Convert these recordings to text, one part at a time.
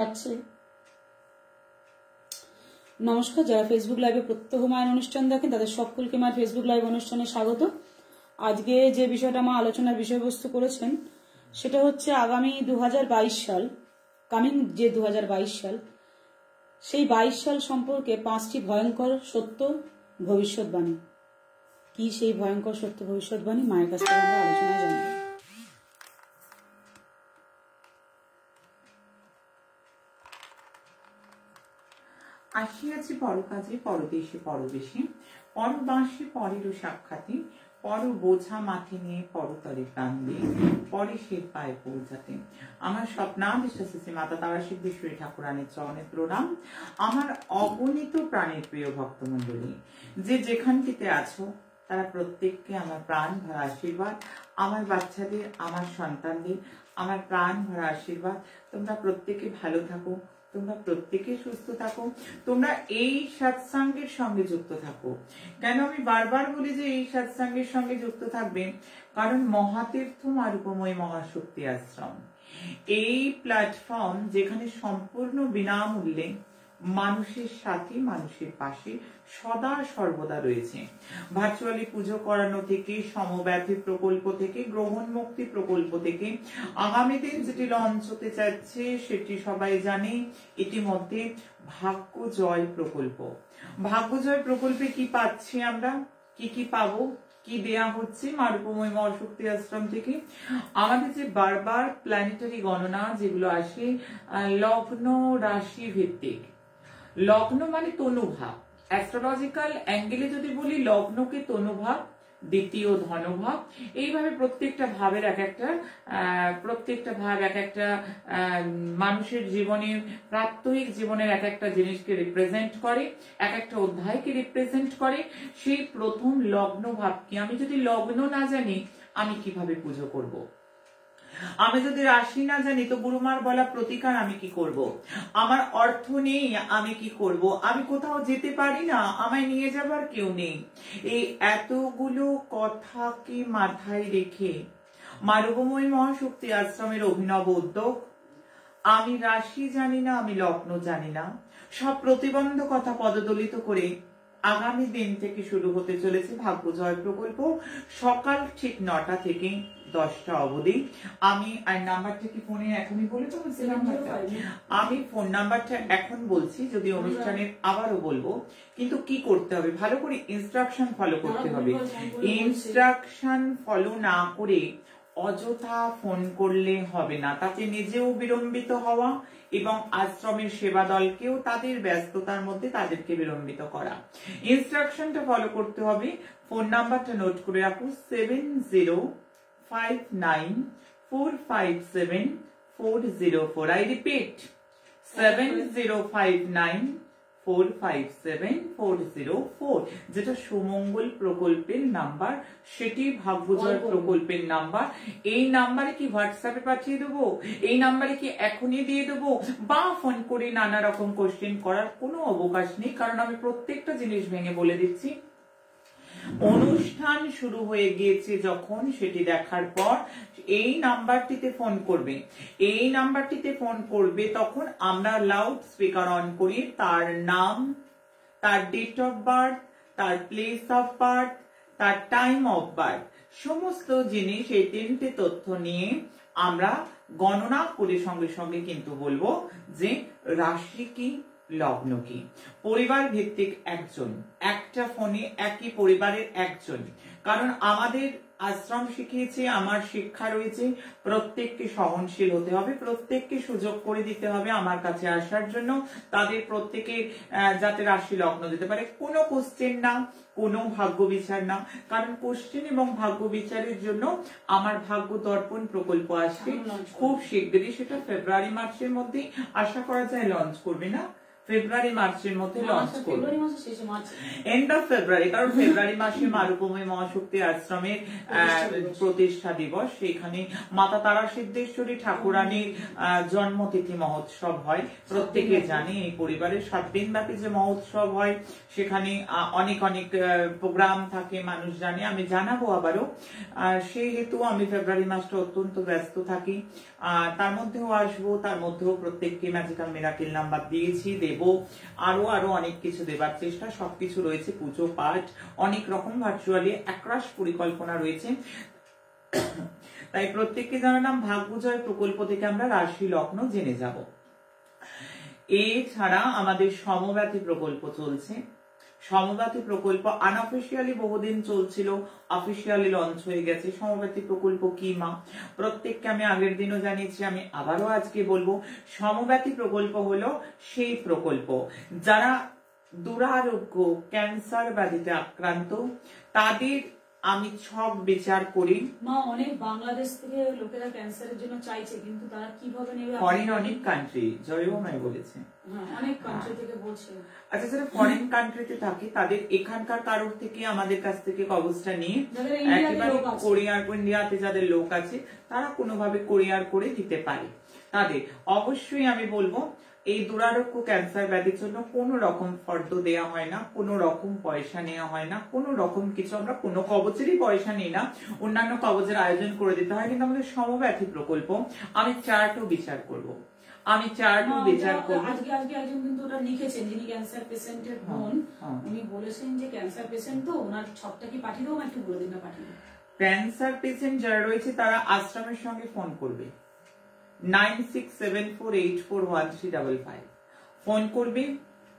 আছে। নমস্কার, যারা ফেসবুক লাইভে প্রত্যহ মায়ের অনুষ্ঠান দেখেন তাদের সকলকে মায়ের ফেসবুক লাইভ অনুষ্ঠানে স্বাগত। আজকে যে বিষয়টা মা আলোচনার বিষয়বস্তু করেছেন সেটা হচ্ছে আগামী 2022 সাল, কামিং যে 2022 সাল, সেই 22 সাল সম্পর্কে 5টি ভয়ঙ্কর সত্য ভবিষ্যৎবাণী। কি সেই ভয়ঙ্কর সত্য ভবিষ্যৎবাণী মায়ের কাছ থেকে আমরা আলোচনায় জানব। আসিয়াছি পরকাজে পরদেশে পরবেশে, পরবাসে পরেরও সাক্ষাতে, পর বোঝা মাথে নিয়ে পরতরে প্রাণ দিয়ে পরে সে পায়ে পৌঁছাতে। আমার স্বপ্নাবিশ্বাসী মাতা তারা সিদ্ধেশ্বরী ঠাকুরানীর চরণে প্রণাম। আমার অগণিত প্রাণের প্রিয় ভক্তমণ্ডলী, যে যেখানটিতে আছো তারা প্রত্যেককে আমার প্রাণ ভরা আশীর্বাদ। আমার বাচ্চাদের, আমার সন্তানদের আমার প্রাণ ভরা আশীর্বাদ। তোমরা প্রত্যেকে ভালো থাকো, তোমরা প্রত্যেকে সুস্থ থাকো, তোমরা এই সৎসঙ্গের সঙ্গে যুক্ত থাকো। কেন আমি বারবার বলি যে এই সৎসঙ্গের সঙ্গে যুক্ত থাকবে? কারণ মহাতীর্থ মারুপময় মহাশক্তি আশ্রম এই প্ল্যাটফর্ম যেখানে সম্পূর্ণ বিনামূল্যে মানুষের সাথে, মানুষের পাশে সদা সর্বদা রয়েছে। ভার্চুয়ালি পুজো করানো থেকে, সমব্যাধি প্রকল্প থেকে, গ্রহণ মুক্তি প্রকল্প থেকে, আগামী দিন যেটি লঞ্চ হতে যাচ্ছে সেটি সবাই জানে, ইতিমধ্যে ভাগ্য জয় প্রকল্প। ভাগ্য জয় প্রকল্পে কি পাচ্ছি আমরা, কি পাবো, কি দেয়া হচ্ছে মারুপময় মহাশক্তি আশ্রম থেকে? আমাদের যে বারবার প্ল্যানেটারি গণনা যেগুলো আসে লগ্ন রাশি ভিত্তিক, লগ্ন মানে তনুভাব, অ্যাস্ট্রোলজিক্যাল অ্যাঙ্গেলে যদি বলি লগ্নকে তনুভাব, দ্বিতীয় ধনভাব, এইভাবে প্রত্যেকটা ভাবের প্রত্যেকটা ভাব এক একটা মানুষের জীবনের, প্রাত্যহিক জীবনের এক একটা জিনিসকে রিপ্রেজেন্ট করে, এক একটা অধ্যায়কে রিপ্রেজেন্ট করে। সেই প্রথম লগ্ন ভাবকে আমি যদি লগ্ন না জানি আমি কিভাবে পুজো করব? আমি যদি রাশি না জানি তো গুরুমার বলা প্রতিকার আমি কি করব? আমার অর্থ নেই আমি কি করব? আমি কোথাও যেতে পারি না, আমায় নিয়ে যাবার কেউ নেই। এই এতগুলো কথাকে মাথায় রেখে মারুপময় মহাশক্তি আশ্রমের অভিনব উদ্যোগ। আমি রাশি জানি না, আমি লগ্ন জানি না, সব প্রতিবন্ধকতা পদদলিত করে আগামী দিন থেকে শুরু হতে চলেছে ভাগ্য জয় প্রকল্প। সকাল ঠিক 9টা থেকে 10টা অবধি। আমি আর নাম্বারটা কি ফোনে এখনই বলে দেবো? আমি ফোন নাম্বারটা এখন বলছি, যদি অনুষ্ঠানের আবারও বলবো, কিন্তু কি করতে হবে ভালো করে ইনস্ট্রাকশন ফলো করতে হবে। ইনস্ট্রাকশন ফলো না করে অযথা ফোন করলে হবে না, তাতে নিজেও বিলম্বিত হওয়া এবং আশ্রমের সেবা দলকেও তাদের ব্যস্ততার মধ্যে তাদেরকে বিলম্বিত করা। ইনস্ট্রাকশনটা ফলো করতে হবে। ফোন নাম্বারটা নোট করে রাখো, 7059457404। আই রিপিট, 7059457404, যেটা সুমঙ্গল প্রকল্পের নাম্বার, সেটি ভাগ্যজয় প্রকল্পের নাম্বার। এই নাম্বারে কি হোয়াটসঅ্যাপে পাঠিয়ে দেবো? এই নাম্বারে কি এখনই দিয়ে দেবো? বা ফোন করে নানা রকম কোশ্চেন করার কোনো অবকাশ নেই, কারণ আমি প্রত্যেকটা জিনিস ভেঙে বলে দিচ্ছি। অনুষ্ঠান শুরু হয়ে গিয়েছে যখন, সেটি দেখার পর এই নাম্বারটিতে ফোন করবে। এই নাম্বারটিতে ফোন করবে তখন আমরা লাউড স্পিকার অন করি তার নাম, তার ডেট অফ বার্থ, তার প্লেস অফ বার্থ, তার টাইম অফ বার্থ, সমস্ত জিনিস, এই 3টে তথ্য নিয়ে আমরা গণনা করে সঙ্গে সঙ্গে কিন্তু বলবো যে রাশি কি, লগ্ন কি। পরিবার ভিত্তিক একজন, একটা ফোনে একই পরিবারের একজন, কারণ আমাদের আশ্রম শিখিয়েছে, আমার শিক্ষা রয়েছে, প্রত্যেককে সহনশীল হতে হবে, প্রত্যেককে সুযোগ করে দিতে হবে আমার কাছে আসার জন্য, তাদের প্রত্যেকে যাতে রাশি লগ্ন দিতে পারে। কোনো কোশ্চেন না, কোনো ভাগ্য বিচার না, কারণ কোশ্চেন এবং ভাগ্য বিচারের জন্য আমার ভাগ্য দর্পণ প্রকল্প আসবে খুব শীঘ্রই, সেটা ফেব্রুয়ারি মাসের মধ্যেই আশা করা যায় লঞ্চ করবে। না, ফেব্রুয়ারি মার্চের মধ্যে লঞ্চ করব, ফেব্রুয়ারি মাসের শেষে, মার্চ এন্ড অফ ফেব্রুয়ারি, কারণ ফেব্রুয়ারি মাসে মারুভূমি মহাশক্তি আশ্রমের প্রতিষ্ঠা দিবস। সেখানে মাতা তারা সিদ্ধেশ্বরী ঠাকুরানীর জন্মতিথি মহোৎসব হয়। প্রত্যেকে জানে এই পরিবারের 7 দিন ব্যাপী যে মহোৎসব হয়, সেখানে অনেক অনেক প্রোগ্রাম থাকে, মানুষ জানে, আমি জানাবো আবারও। সেই হেতু আমি ফেব্রুয়ারি মাসটা অত্যন্ত ব্যস্ত থাকি। তার মধ্যেও আসবো, তার মধ্যেও প্রত্যেককে ম্যাজিক্যাল মিরাকেল নাম্বার দিয়েছি, দেব, আরো অনেক কিছু দেবার চেষ্টা, সবকিছু রয়েছে, পুজো পাঠ, অনেক রকম ভার্চুয়ালি একরাশ পরিকল্পনা রয়েছে। তাই প্রত্যেককে জানালাম ভাগ্যজয় প্রকল্প থেকে আমরা রাশি লগ্ন জেনে যাব। এছাড়া আমাদের সমব্যাথী প্রকল্প চলছে। সমব্যাথী প্রকল্প আনঅফিসিয়ালি বহুদিন চলছিল, অফিসিয়ালি লঞ্চ হয়ে গেছে। সমব্যাথী প্রকল্প কি মা? প্রত্যেককে আমি আগের দিনও জানিয়েছি, আমি আবারও আজকে বলবো, সমব্যাথী প্রকল্প হলো সেই প্রকল্প যারা দুরারোগ্য ক্যান্সার ব্যাধিতে আক্রান্ত, তাদের আমি ছক বিচার করি। মা অনেক বাংলাদেশ থেকে লোকেরা ক্যান্সারের জন্য চাইছে, কিন্তু তারা কিভাবে নেবে? ফরেন অনেক কান্ট্রি, জয়মাই বলেছে, অনেক কান্ট্রি থেকে বলছে। আচ্ছা, যারা ফরেন কান্ট্রিতে থাকে তাদের এখানকার কারোর থেকে আমাদের কাছ থেকে কবজটা নিয়ে একেবারে কোরিয়ার, ইন্ডিয়াতে যাদের লোক আছে তারা কোনোভাবে কোরিয়ার করে দিতে পারে। তাদের অবশ্যই আমি বলবো, এই দুরারোগ্য ক্যান্সার ব্যাধির জন্য কোনো রকম ফর্দ দেওয়া হয় না, কোনো রকম পয়সা নেওয়া হয় না, কোনো রকম কিছু, আমরা কোনো কবচেরই পয়সা নিই না। অন্যান্য কবচের আয়োজন করে দিতে হয়, কিন্তু আমাদের সমব্যাথী প্রকল্প আমি চার্টও বিচার করব, আমি চার্টও বিচার করব। আজকে একজন কিন্তু ওটা লিখেছেন, যিনি ক্যান্সার পেশেন্টের বোন, উনি বলেছেন যে ক্যান্সার পেশেন্ট তো ওনার ছকটা কি পাঠিয়ে দেবো, একটু বলে দিন না পাঠিয়ে দেবো। ক্যান্সার পেশেন্ট যারা রয়েছে তারা আশ্রমের সঙ্গে ফোন করবে, 9674841355 ফোন করবে,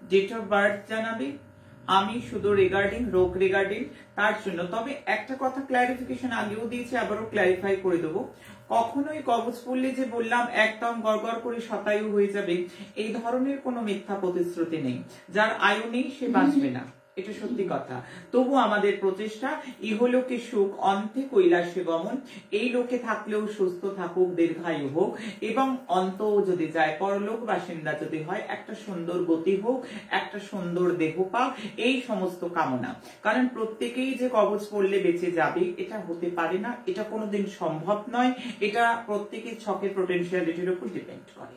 ডেট অফ বার্থ জানাবে। আমি শুধু রোগ রিগার্ডিং তার জন্য, তবে একটা কথা ক্লারিফিকেশন আগেও দিয়েছি, আবারও ক্লারিফাই করে দেবো। কখনোই কবচ পড়লে যে বললাম একদম গড়গড় করে শতায়ু হয়ে যাবে, এই ধরনের কোনো মিথ্যা প্রতিশ্রুতি নেই। যার আয়ু নেই সে বাঁচবে না, এটা সত্যি কথা। তবু আমাদের প্রচেষ্টা, ইহলোকে সুখ অন্তে কৈলাসে গমন, এই লোকে থাকলেও সুস্থ থাকুক, দীর্ঘায়ু হোক, এবং অন্ত যদি যায়, পরলোক বাসিন্দা যদি হয়, একটা সুন্দর গতি হোক, একটা সুন্দর দেহ পাক, এই সমস্ত কামনা। কারণ প্রত্যেকেই যে কবচ পড়লে বেঁচে যাবে এটা হতে পারে না, এটা কোনোদিন সম্ভব নয়, এটা প্রত্যেকের ছকের পোটেনশিয়ালিটির উপর ডিপেন্ড করে,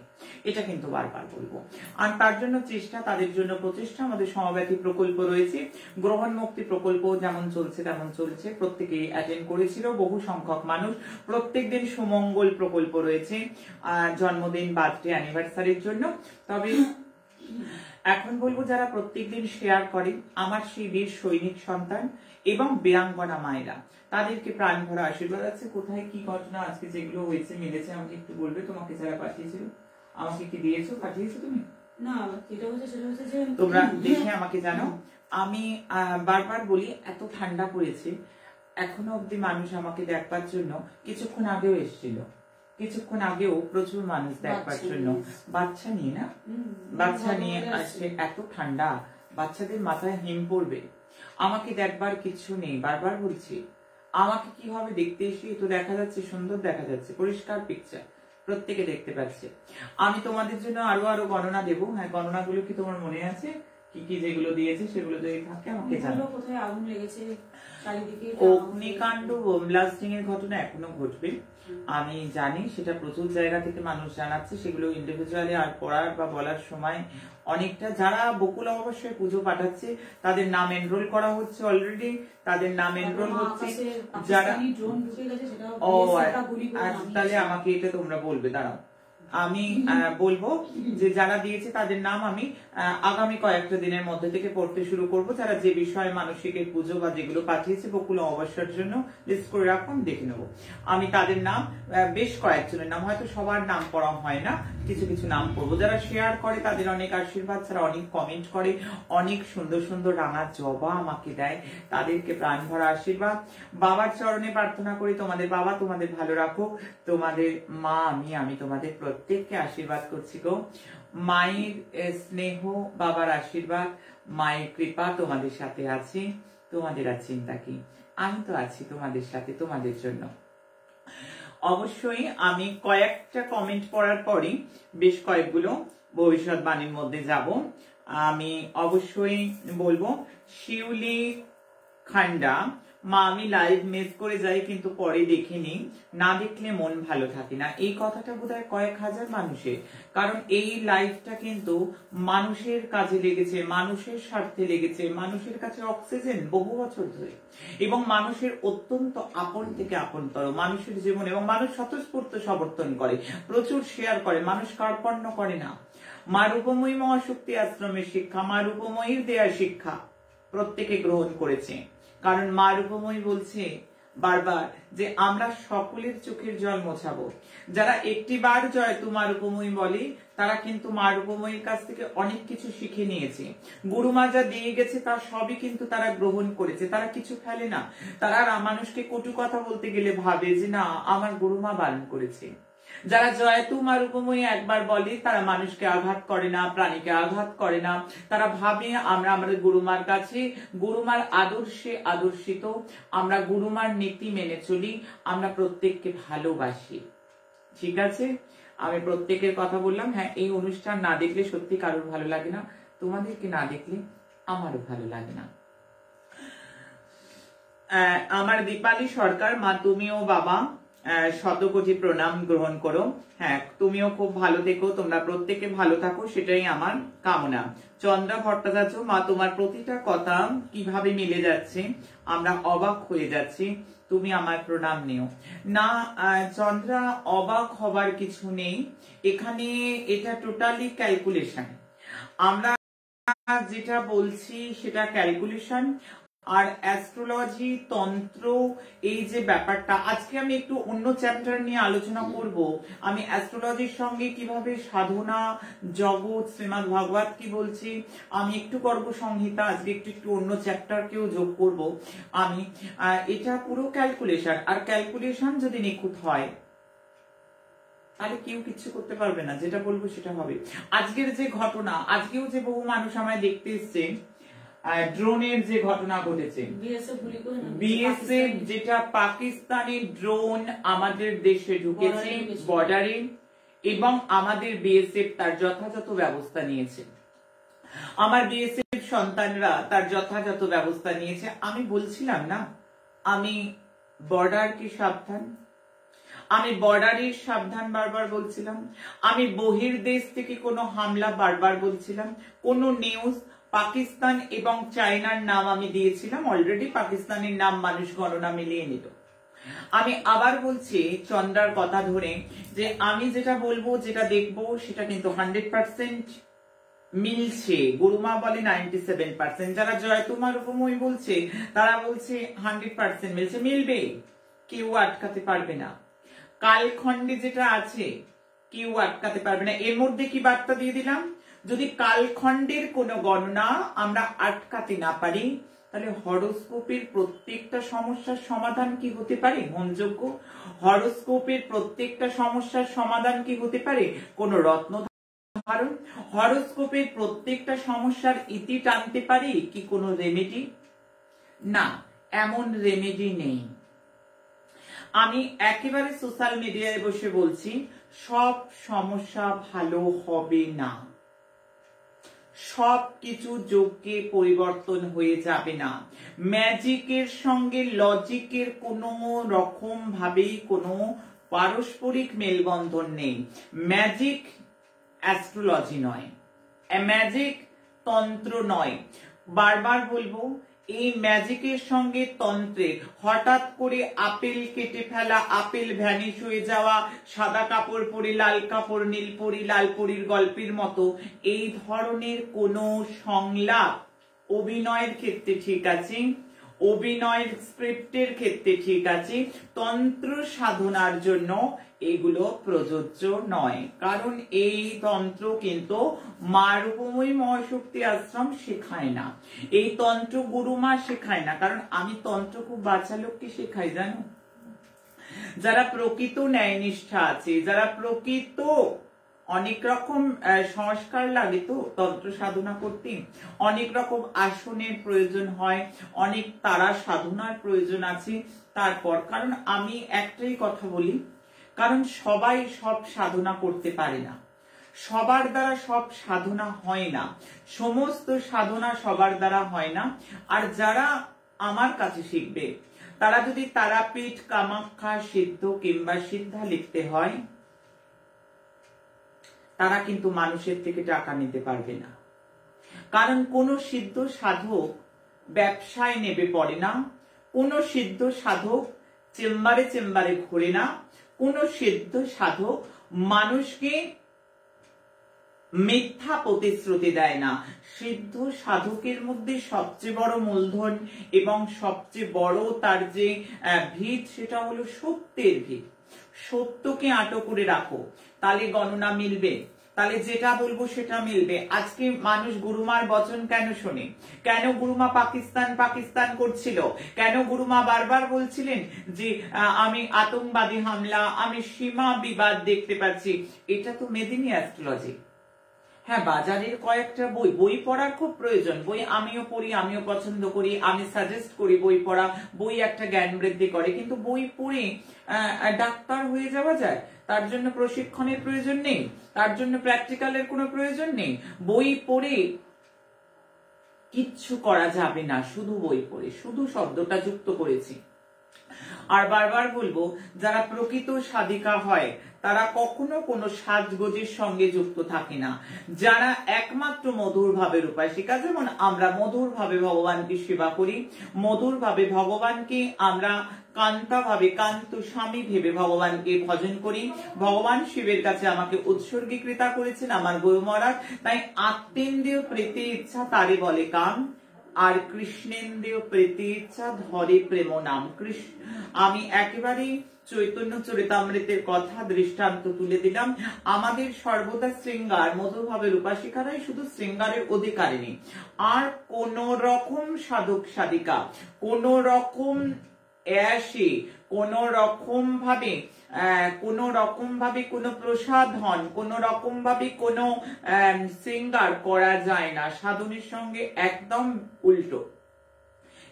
এটা কিন্তু বারবার বলবো। আর তার জন্য চেষ্টা, তাদের জন্য প্রচেষ্টা। আমাদের সমব্যাথী প্রকল্প রয়েছে, গ্রহণ মুক্তি প্রকল্প যেমন চলছে তেমন চলছে, প্রত্যেকেই অ্যাটেন্ড করেছিল বহু সংখ্যক মানুষ। প্রত্যেকদিন সুমঙ্গল প্রকল্প রয়েছে জন্মদিন, বার্থডে, অ্যানিভার্সারির জন্য। তবে এখন বলবো, যারা প্রত্যেকদিন শেয়ার করে আমার সেই বীর সৈনিক সন্তান এবং বীরাঙ্গনা মায়েরা, তাদেরকে প্রাণ ভরা আশীর্বাদ আছে। কোথায় কি ঘটনা আজকে যেগুলো হয়েছে মিলেছে আমাকে একটু বলবে? তোমাকে যারা পাঠিয়েছিল, আমাকে কি দিয়েছো, পাঠিয়েছো তুমি? না, এটা হচ্ছে সেটা হচ্ছে যে তোমরা দেখে আমাকে জানো। আমি বারবার বলি, এত ঠান্ডা পড়েছে, এখনো অব্দি মানুষ আমাকে দেখবার জন্য, কিছুক্ষণ আগেও এসেছিল, কিছুক্ষণ আগেও প্রচুর মানুষ দেখবার জন্য বাচ্চা নিয়ে, না বাচ্চা নিয়ে আসছে। এত ঠান্ডা, বাচ্চাদের মাথায় হিম পড়বে, আমাকে দেখবার কিছু নেই। বারবার বলছি, আমাকে কিভাবে দেখতে এসে তো দেখা যাচ্ছে, সুন্দর দেখা যাচ্ছে, পরিষ্কার পিকচার, প্রত্যেকে দেখতে পাচ্ছে। আমি তোমাদের জন্য আরো গণনা দেবো। হ্যাঁ, গণনাগুলো কি তোমার মনে আছে? কি কি যেগুলো দিয়েছে সেগুলো যদি থাকে আমাকে জানাও। কোথায় আগুন লেগেছে, চারিদিকে অগ্নিকাণ্ড, বোম ব্লাস্টিং এর ঘটনা এখনো ঘটবে, আমি জানি। সেটা প্রচুর জায়গা থেকে মানুষ জানাচ্ছে, সেগুলো ইন্ডিভিজুয়ালি আর পড়ার বা বলার সময় অনেকটা। যারা বকুল অবশ্যই পুজো পাঠাচ্ছে তাদের নাম এনরোল করা হচ্ছে অলরেডি, তাদের নাম এনরোল হচ্ছে। যারা তাহলে আমাকে এটা তোমরা বলবে, দাঁড়াও আমি বলবো যে যারা দিয়েছে তাদের নাম আমি আগামী কয়েকটা দিনের মধ্যে থেকে পড়তে শুরু করব। যারা যে বিষয়ে মানসিকের পুজো বা যেগুলো পাঠিয়েছে বকুল অবসরের জন্য লিস্ট করে রাখুন, দেখে নেবো। আমি তাদের নাম, বেশ কয়েকজনের নাম, হয়তো সবার নাম পড়া হয় না, কিছু কিছু নাম পড়বো। যারা শেয়ার করে তাদের অনেক আশীর্বাদ, যারা অনেক কমেন্ট করে, অনেক সুন্দর সুন্দর রাঙা জবা আমাকে দেয়, তাদেরকে প্রাণ ভরা আশীর্বাদ। বাবার চরণে প্রার্থনা করি তোমাদের বাবা তোমাদের ভালো রাখো, তোমাদের মা আমি তোমাদের প্রত্যেককে আশীর্বাদ করছি গো। মায়ের স্নেহ, বাবার আশীর্বাদ, মায়ের কৃপা তোমাদের সাথে আছে। তোমাদের আর চিন্তা কি, আমি তো আছি তোমাদের সাথে, তোমাদের জন্য। অবশ্যই আমি কয়েকটা কমেন্ট পড়ার পরে বেশ কয়েকগুলো ভবিষ্যৎবাণীর মধ্যে যাব। আমি অবশ্যই বলবো শিউলি খান্ডা, মা আমি লাইভ মিস করে যাই কিন্তু পরে দেখিনি, না দেখলে মন ভালো থাকে না। এই কথাটা বোধহয় কয়েক হাজার মানুষের, কারণ এই লাইভটা কিন্তু মানুষের কাজে লেগেছে, মানুষের স্বার্থে লেগেছে, মানুষের কাছে অক্সিজেন বহু বছর ধরে, এবং মানুষের অত্যন্ত আপন থেকে আপনতর মানুষের জীবন, এবং মানুষ স্বতঃস্ফূর্ত সমর্থন করে, প্রচুর শেয়ার করে, মানুষ কার্পণ্য করে না। মা রূপময়ী মহাশক্তি আশ্রমের শিক্ষা, মা রূপময়ীর দেয়া শিক্ষা প্রত্যেকে গ্রহণ করেছে। কারণ মা রূপময়ী বলছে বারবার যে আমরা সকলের চোখের জল মোছাবো। যারা একটিবার জয়তু মা রূপময়ী বলে তারা কিন্তু মা রূপময়ীর কাছ থেকে অনেক কিছু শিখে নিয়েছে। গুরুমা যা দিয়ে গেছে তার সবই কিন্তু তারা গ্রহণ করেছে, তারা কিছু ফেলে না। তারা মানুষকে কটু কথা বলতে গেলে ভাবে যে না আমার গুরুমা বারণ করেছে। যারা জয়তু মা রূপময়ী একবার বলে তারা মানুষকে আঘাত করে না, প্রাণীকে আঘাত করে না। তারা ভাবে আমরা আমাদের গুরুমার কাছে, গুরুমার আদর্শে আদর্শিত, আমরা গুরুমার নীতি মেনে চলি, আমরা প্রত্যেককে ভালোবাসি। ঠিক আছে, আমি প্রত্যেকের কথা বললাম। হ্যাঁ, এই অনুষ্ঠান না দেখলে সত্যি কারোর ভালো লাগে না, তোমাদেরকে না দেখলে আমারও ভালো লাগে না। আমার দীপালি সরকার, মা তুমিও বাবা শত কোটি প্রণাম গ্রহণ করো। হ্যাঁ, তুমিও খুব ভালো থেকো, তোমরা প্রত্যেকে ভালো থাকো, সেটাই আমার কামনা। চন্দ্রা ভট্টাচার্য, মা তোমার প্রতিটা কথা কিভাবে মিলে যাচ্ছে, আমরা অবাক হয়ে যাচ্ছি, তুমি আমার প্রণাম নিও। না চন্দ্রা, অবাক হবার কিছু নেই এখানে, এটা টোটালি ক্যালকুলেশন। আমরা যেটা বলছি সেটা ক্যালকুলেশন। আর অ্যাস্ট্রোলজি, তন্ত্র, এই যে ব্যাপারটা, আজকে আমি একটু অন্য চ্যাপ্টার নিয়ে আলোচনা করব। আমি অ্যাস্ট্রোলজির সঙ্গে কিভাবে সাধনা, জগৎ, শ্রীমদ্ ভাগবত কি বলছি, আমি একটু করব সংহিতা, আজকে একটু অন্য চ্যাপ্টারকেও যোগ করব আমি। এটা পুরো ক্যালকুলেশন, আর ক্যালকুলেশন যদি নিখুঁত হয় তাহলে কেউ কিছু করতে পারবে না, যেটা বলবো সেটা হবে। আজকের যে ঘটনা, আজকেও যে বহু মানুষ আমায় দেখতে এসছে, ড্রোনের যে ঘটনা ঘটেছে, বিএসএফ যেটা পাকিস্তানি ড্রোন আমাদের দেশে ঢুকেছে বর্ডারে, এবং আমাদের বিএসএফ তার যথাযথ ব্যবস্থা নিয়েছে, আমার বিএসএফ সন্তানরা তার যথাযথ ব্যবস্থা নিয়েছে। আমি বলছিলাম না আমি বর্ডারকে সাবধান, আমি বর্ডারের সাবধান বারবার বলছিলাম, আমি বহির্দেশ থেকে কোনো হামলা বারবার বলছিলাম, কোন নিউজ পাকিস্তান এবং চায়নার নাম আমি দিয়েছিলাম, অলরেডি পাকিস্তানের নাম মানুষ গণনা মিলিয়ে নিল। আমি আবার বলছি চন্দ্রার কথা ধরে যে আমি যেটা বলবো, যেটা দেখবো সেটা কিন্তু 100% মিলছে। গুরুমা বলে 97%, যারা জয়তুমা রূপময়ী বলছে তারা বলছে 100% মিলছে, মিলবে, কেউ আটকাতে পারবে না। কালখণ্ডে যেটা আছে কেউ আটকাতে পারবে না। এর মধ্যে কি বার্তা দিয়ে দিলাম, যদি কালখণ্ডের কোন গণনা আমরা আটকাতে না পারি তাহলে হরোস্কোপের প্রত্যেকটা সমস্যার সমাধান কি হতে পারে? হোমযজ্ঞ। হরোস্কোপের প্রত্যেকটা সমস্যার সমাধান কি হতে পারে? কোন রত্ন ধারণ। হরোস্কোপের প্রত্যেকটা সমস্যার ইতি টানতে পারি কি কোনো রেমেডি? না, এমন রেমেডি নেই। আমি একেবারে সোশ্যাল মিডিয়ায় বসে বলছি সব সমস্যা ভালো হবে না, সব কিছু যোগ্যে পরিবর্তন হয়ে যাবে না। ম্যাজিকের সঙ্গে লজিকের কোনো রকম ভাবেই কোনো পারস্পরিক মেলবন্ধন নেই। ম্যাজিক অ্যাস্ট্রোলজি নয়, ম্যাজিক তন্ত্র নয়। বারবার বলবো, এই ম্যাজিকের সঙ্গে তন্ত্রের হঠাৎ করে আপেল কেটে ফেলা, আপেল ভ্যানিশ হয়ে যাওয়া, সাদা কাপড় পরে লাল কাপড়, নীলপরি লালপরির গল্পের মতো এই ধরনের কোনো সংলাপ অভিনয়ের ক্ষেত্রে ঠিক আছে, অভিনয়ের স্ক্রিপ্টের ক্ষেত্রে ঠিক আছে, তন্ত্র সাধনার জন্য এগুলো প্রযোজ্য নয়। কারণ এই তন্ত্র কিন্তু মা রূপময়ী মহাশক্তি আশ্রম শেখায় না, এই তন্ত্র গুরুমা শেখায় না। কারণ আমি তন্ত্র খুব বাচ্চা লোককে শেখাই, জানো, যারা প্রকৃত ন্যায়নিষ্ঠা আছে, যারা প্রকৃত, অনেক রকম সংস্কার লাগে তো তন্ত্র সাধনা করতে, অনেক রকম আসনের প্রয়োজন হয়, অনেক তারা সাধনার প্রয়োজন আছে। তারপর কারণ আমি একটাই কথা বলি, কারণ সবাই সব সাধনা করতে পারে না, সবার দ্বারা সব সাধনা হয় না, সমস্ত সাধনা সবার দ্বারা হয় না। আর যারা আমার কাছে শিখবে তারা যদি তারাপীঠ, কামাখ্যা, সিদ্ধ কিংবা সিদ্ধা লিখতে হয়, তারা কিন্তু মানুষের থেকে টাকা নিতে পারবে না। কারণ কোন সিদ্ধ সাধক ব্যবসায় নেবে পড়ে না, কোন সিদ্ধ সাধক চেম্বারে চেম্বারে ঘোরে না, কোন সিদ্ধ সাধক মানুষকে মিথ্যা প্রতিশ্রুতি দেয় না। সিদ্ধ সাধকের মধ্যে সবচেয়ে বড় মূলধন এবং সবচেয়ে বড় তার যে ভিত, সেটা হলো সত্যের ভিত। সত্যকে আটক করে রাখো, তাহলে গণনা মিলবে, তাহলে যেটা বলবো সেটা মিলবে। আজকে মানুষ গুরুমার বচন কেন শোনে? কেন গুরুমা পাকিস্তান পাকিস্তান করছিল? কেন গুরুমা বারবার বলছিলেন যে আমি আতঙ্কবাদী হামলা, আমি সীমা বিবাদ দেখতে পাচ্ছি? এটা তো মেদিনী অ্যাস্ট্রোলজি। হ্যাঁ, বাজারের কয়েকটা বই পড়ার খুব প্রয়োজন, বই আমিও পড়ি, আমিও পছন্দ করি, আমি সাজেস্ট করি বই পড়া, বই একটা জ্ঞান বৃদ্ধি করে। কিন্তু বই পড়ে ডাক্তার হয়ে যাওয়া যায়? তার জন্য প্রশিক্ষণের প্রয়োজন নেই, তার জন্য প্র্যাকটিক্যালের কোনো প্রয়োজন নেই। বই পড়ে কিচ্ছু করা যাবে না, শুধু বই পড়ে, শুধু শব্দটা যুক্ত করেছি। আর বারবার বলবো, যারা প্রকৃত সাধিকা হয় তারা কখনো কোনো সাজগোজের সঙ্গে যুক্ত থাকে না। যারা একমাত্র মধুর ভাবের উপাসিকা, যেমন আমরা মধুর ভাবে ভগবানকে সেবা করি, মধুর ভাবে ভগবানকে আমরা কান্তা ভাবে, কান্ত স্বামী ভেবে ভগবানকে ভজন করি। ভগবান শিবের কাছে আমাকে উৎসর্গীকৃতা করেছেন আমার গো মহারাজ, তাই আত্মেন্দ্রিয় প্রীতি ইচ্ছা তারে বলে কাম, আর কৃষ্ণেন্দ্রীয় প্রীতি ইচ্ছা ধরে প্রেম নাম। আমি একেবারেই চৈতন্য চরিতামৃতের কথা দৃষ্টান্ত তুলে দিলাম। আমাদের সর্বদা শৃঙ্গার, মধুরভাবের উপাসিকারাই শুধু শৃঙ্গারের অধিকারিণী। আর কোন রকম সাধক সাধিকা, কোন রকম অ্যাসে, কোন রকম ভাবে কোন প্রসাধন, কোন রকম ভাবে কোন শৃঙ্গার করা যায় না। সাধনের সঙ্গে একদম উল্টো,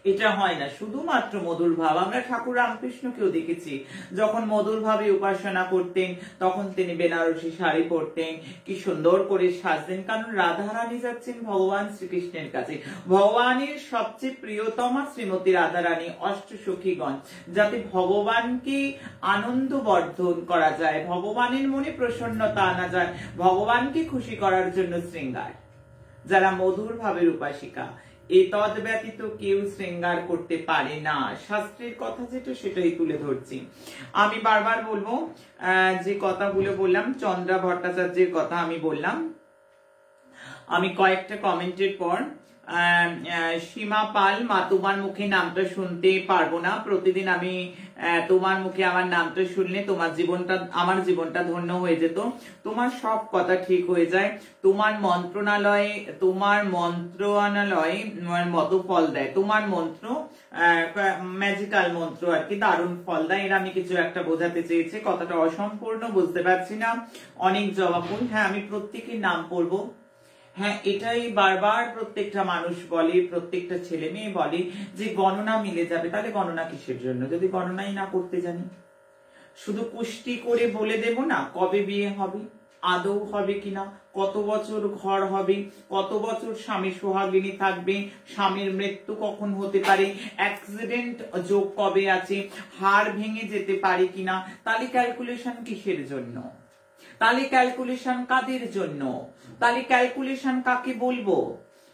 এটা হয় না। শুধুমাত্র মধুর ভাব। আমরা ঠাকুর রামকৃষ্ণকেও দেখেছি, যখন মধুর ভাবে উপাসনা করতেন তখন তিনি বেনারসি শাড়ি পরতেন, কি সুন্দর করে সাজতেন, কারণ রাধারানী যাচ্ছেন ভগবান শ্রীকৃষ্ণের কাছে। ভগবানের সবচেয়ে প্রিয়তমা শ্রীমতী রাধারানী, অষ্টসখীগণ, যাতে ভগবানকে আনন্দ বর্ধন করা যায়, ভগবানের মনে প্রসন্নতা আনা যায়, ভগবানকে খুশি করার জন্য শৃঙ্গার। যারা মধুর ভাবের উপাসিকা, এই তদ ব্যতীত কেউ শৃঙ্গার করতে পারে না। শাস্ত্রের কথা যেটা সেটাই তুলে ধরছি। আমি বারবার বলবো, যে কথাগুলো বললাম, চন্দ্রা ভট্টাচার্যের কথা আমি বললাম। আমি কয়েকটা কমেন্টের পর সীমা পাল, মা তোমার মুখে নামটা শুনতে পারবো না, প্রতিদিন আমি তোমার মুখে আমার নামটা শুনলে আমার জীবনটা ধন্য হয়ে যেত। তোমার সব কথা ঠিক হয়ে যায়, তোমার মন্ত্রণালয়ে মতো ফল দেয়, তোমার মন্ত্র ম্যাজিক্যাল মন্ত্র আর কি, দারুণ ফল দেয়। এর আমি কিছু একটা বোঝাতে চেয়েছে, কথাটা অসম্পূর্ণ, বুঝতে পারছি না, অনেক জবাব। হ্যাঁ, আমি প্রত্যেকের নাম পড়বো। হ্যাঁ, এটাই বারবার প্রত্যেকটা মানুষ বলে, প্রত্যেকটা ছেলে মেয়ে বলে যে গণনা মিলে যাবে। তাহলে গণনা কিসের জন্য, যদি গণনাই না করতে জানি? শুধু পুষ্টি করে বলে দেব না কবে বিয়ে হবে, আদৌ হবে কিনা, কত বছর ঘর হবে, কত বছর স্বামী সোহাগিনী থাকবে, স্বামীর মৃত্যু কখন হতে পারে, অ্যাক্সিডেন্ট যোগ কবে আছে, হাড় ভেঙে যেতে পারে কিনা। তাহলে ক্যালকুলেশন কিসের জন্য? তাহলে ক্যালকুলেশন কাদের জন্য? তাহলে ক্যালকুলেশন কাকে বলবো?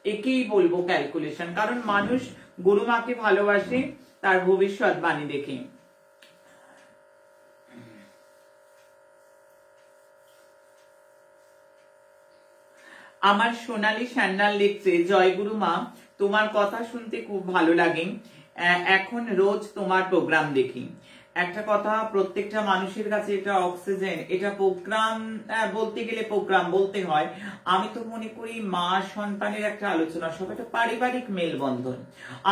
একেই বলবো ক্যালকুলেশন, কারণ মানুষ গুরুমাকে ভালোবাসে তার ভবিষ্যৎবাণী দেখে। আমার সোনালী সান্যাল লিখছে, জয় গুরুমা, তোমার কথা শুনতে খুব ভালো লাগে, এখন রোজ তোমার প্রোগ্রাম দেখি। একটা কথা, প্রত্যেকটা মানুষের কাছে এটা অক্সিজেন, এটা প্রোগ্রাম বলতে গেলে প্রোগ্রাম বলতে হয়। আমি তো মনে করি মা সন্তানের একটা আলোচনা সব, একটা পারিবারিক মেলবন্ধন।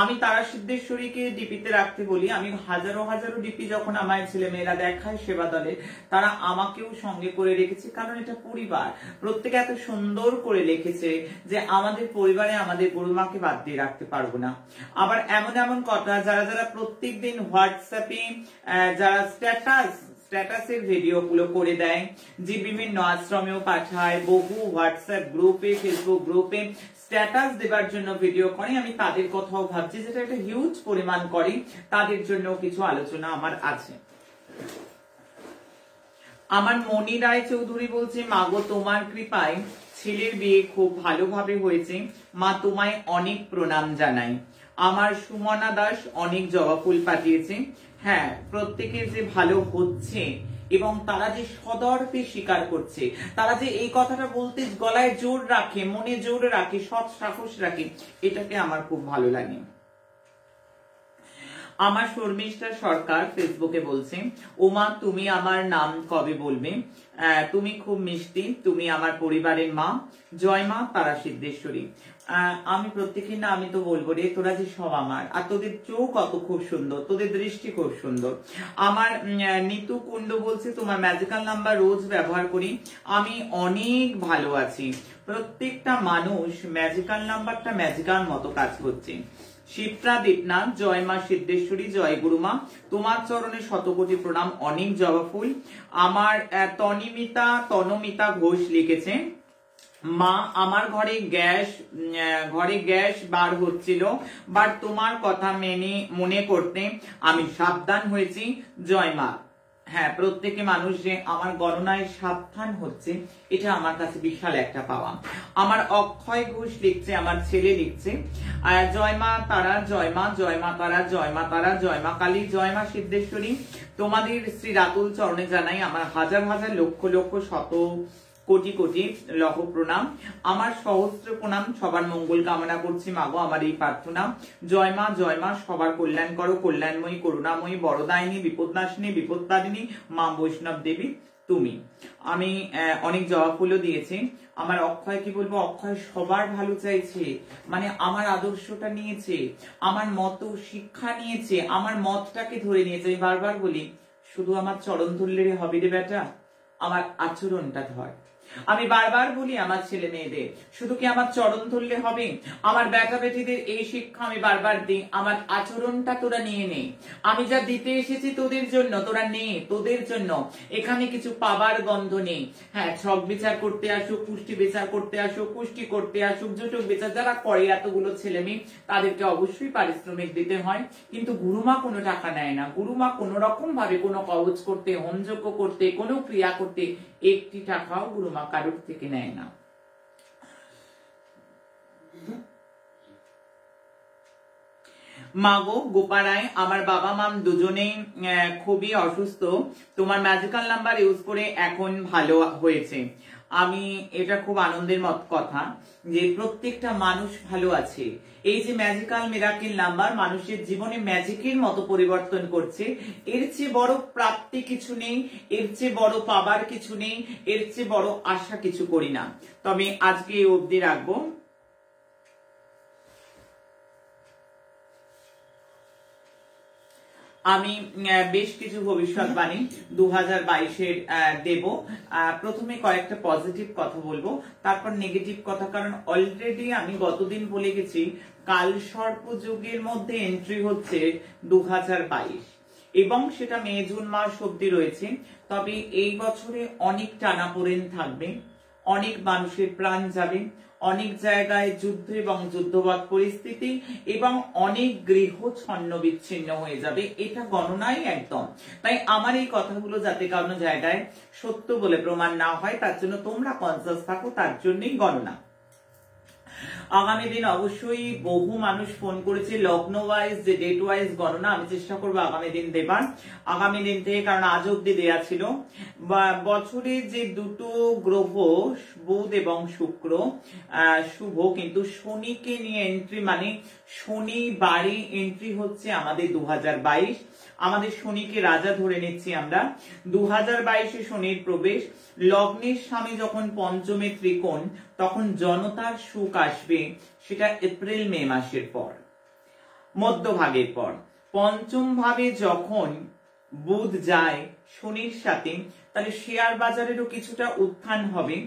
আমি তারা সিদ্ধেশ্বরীকে ডিপিতে রাখতে বলি, আমি হাজারো হাজারো ডিপি যখন আমার ছেলে মেয়েরা দেখায় সেবা দলে, তারা আমাকেও সঙ্গে করে রেখেছে, কারণ এটা পরিবার। প্রত্যেকে এত সুন্দর করে লিখেছে যে আমাদের পরিবারে আমাদের গুরুমাকে বাদ দিয়ে রাখতে পারবো না। আবার এমন কথা, যারা প্রত্যেক দিন হোয়াটসঅ্যাপে যারা স্ট্যাটাসের ভিডিওগুলো করে দেয়, যে বিভিন্ন আশ্রমেও পাঠায়, বহু হোয়াটসঅ্যাপ গ্রুপে, ফেসবুক গ্রুপে স্ট্যাটাস দেবার জন্য ভিডিও করে, আমি তাদের কথাও ভাবছি, যেটা একটা হিউজ পরিমাণ করে, তাদের জন্য কিছু আলোচনা আমার আছে। আমার মনি রায় চৌধুরী বলছে, মাগো তোমার কৃপায় ছেলের বিয়ে খুব ভালোভাবে হয়েছে, মা তোমায় অনেক প্রণাম জানাই। আমার সুমনা দাস অনেক জবা ফুল পাঠিয়েছে। হ্যাঁ, প্রত্যেকের যে ভালো হচ্ছে এবং তারা যে সদর্পে স্বীকার করছে, তারা যে এই কথাটা বলতে গলায় জোর রাখে, মনে জোর রাখে, সৎ সাহস রাখে, এটাকে আমার খুব ভালো লাগে। আমার শর্মিষ্ঠা সরকার ফেসবুকে বলছে, ওমা তুমি আমার নাম কবে বলবে, তুমি খুব মিষ্টি, তুমি আমার পরিবারের মা, জয় মা তারা সিদ্ধেশ্বরী। আমি প্রত্যেকের না আমি তো বলবো রে, তোরা যে সব আমার, আর তোদের চোখ কত খুব সুন্দর, তোদের দৃষ্টি খুব সুন্দর। আমার নিতু কুণ্ড বলছে, তোমার ম্যাজিক্যাল নাম্বার রোজ ব্যবহার করি, আমি অনেক ভালো আছি। প্রত্যেকটা মানুষ ম্যাজিক্যাল নাম্বারটা ম্যাজিক্যাল মতো কাজ করছে। শিপ্রা দেবনাথ, জয় মা সিদ্ধেশ্বরী, জয় গুরুমা, তোমার চরণে শতকোটি প্রণাম, অনেক জবা ফুল। আমার তনমিতা ঘোষ লিখেছে, মা আমার ঘরে গ্যাস বার হচ্ছিল, বাট তোমার কথা মনে করতে আমি সাবধান হয়েছি, জয় মা। হ্যাঁ, প্রত্যেকে মানুষ যে আমার গণনায় সাবধান হচ্ছে, এটা আমার কাছে বিশাল একটা পাওয়া। আমার অক্ষয় ঘোষ লিখছে, আমার ছেলে লিখছে, জয় মা তারা, জয় মা, জয় মা তারা, জয় মা তারা, জয় মা কালী, জয় মা সিদ্ধেশ্বরী। তোমাদের শ্রী রাতুল চরণে জানাই আমার হাজার হাজার লক্ষ লক্ষ শত কোটি কোটি লহ প্রণাম, আমার সহস্র প্রণাম, সবার মঙ্গল কামনা করছি মাগো, আমার এই প্রার্থনা। জয় মা সবার কল্যাণ করো, কল্যাণময়ী, করুণাময়ী, বরদায়িনী, বিপদনাশিনী, বিপদতারিণী মা বৈষ্ণব দেবী তুমি। আমি অনেক জবা ফুলও দিয়েছি। আমার অক্ষয় কি বলবো, অক্ষয় সবার ভালো চাইছে, মানে আমার আদর্শটা নিয়েছে, আমার মত শিক্ষা নিয়েছে, আমার মতটাকে ধরে নিয়েছে। আমি বারবার বলি, শুধু আমার চরণ ধরলে হবে রে বেটা, আমার আচরণটা ধর। আমি বারবার বলি আমার ছেলে মেয়েদের, শুধু কি আমার চরণ ধরলে হবে? আমার বেটা বেটিদের এই শিক্ষা আমি বারবার দিই, আমার আচরণটা তোরা নিয়ে নে। আমি যা দিতে এসেছি তোদের জন্য, তোরা নে, তোদের জন্য। এখানে কিছু পাবার গন্ধ নেই। হ্যাঁ, ছক বিচার করতে আসুক, পুষ্টি বিচার করতে আসুক, পুষ্টি করতে আসুক, জুটুক বিচার যারা করে এতগুলো ছেলে মেয়ে, তাদেরকে অবশ্যই পারিশ্রমিক দিতে হয়, কিন্তু গুরুমা কোনো টাকা নেয় না। গুরুমা কোন রকম ভাবে কোনো কবচ করতে, হোমযজ্ঞ করতে, কোনো ক্রিয়া করতে একটি টাকাও গুরুমা কারোর থেকে নেয় না। মাগো গোপারায়, আমার বাবা মা দুজনেই খুবই অসুস্থ, তোমার ম্যাজিক্যাল নাম্বার ইউজ করে এখন ভালো হয়েছে। আমি এটা খুব আনন্দের কথা যে প্রত্যেকটা মানুষ ভালো আছে। এই যে ম্যাজিক্যাল মিরাকেল নাম্বার মানুষের জীবনে ম্যাজিকের মতো পরিবর্তন করছে, এর চেয়ে বড় প্রাপ্তি কিছু নেই, এর চেয়ে বড় পাবার কিছু নেই, এর চেয়ে বড় আশা কিছু করি না। তবে আজকে এই অবধি রাখবো। আমি বেশ কিছু ভবিষ্যৎবাণী 2022-এর দেব। প্রথমে কয়েকটা পজিটিভ কথা বলবো, তারপর নেগেটিভ কথা, কারণ অলরেডি আমি গতদিন বলে গেছি কাল সর্প যুগের মধ্যে এন্ট্রি হচ্ছে 2022 এবং সেটা মে জুন মাস অব্দি রয়েছে। তবে এই বছরে অনেক টানাপোড়েন থাকবে, অনেক মানুষের প্রাণ যাবে, অনেক জায়গায় যুদ্ধ এবং যুদ্ধবৎ পরিস্থিতি এবং অনেক গৃহ ছন্ন বিচ্ছিন্ন হয়ে যাবে, এটা গণনায় একদম। তাই আমার এই কথাগুলো যাতে কোনো জায়গায় সত্য বলে প্রমাণ না হয়, তার জন্য তোমরা কনসাস থাকো, তার জন্যই গণনা। আগামী দিন অবশ্যই বহু মানুষ ফোন করেছে লগ্ন ওয়াইজ, যে ডেট ওয়াইজ গণনা আমি চেষ্টা করবো আগামী দিন দেবার, আগামী দিন থেকে, কারণ আজ অব্দি দেয়া ছিল। বছরে যে দুটো গ্রহ বুধ এবং শুক্র শুভ, কিন্তু শনিকে নিয়ে এন্ট্রি, মানে শনি বাড়ি এন্ট্রি হচ্ছে আমাদের 2022। আমাদের শনিকে রাজা ধরে নিচ্ছি আমরা। 2022-এ শনির প্রবেশ, লগ্নের স্বামী যখন পঞ্চমে ত্রিকোণ, তখন জনতার সুখ আসবে, সেটা এপ্রিল মে মাসের পর, মধ্যভাগের পর। পঞ্চম ভাবে যখন বুধ যায় শনির সাথে, তাহলে শেয়ার বাজারেরও কিছুটা উত্থান হবে।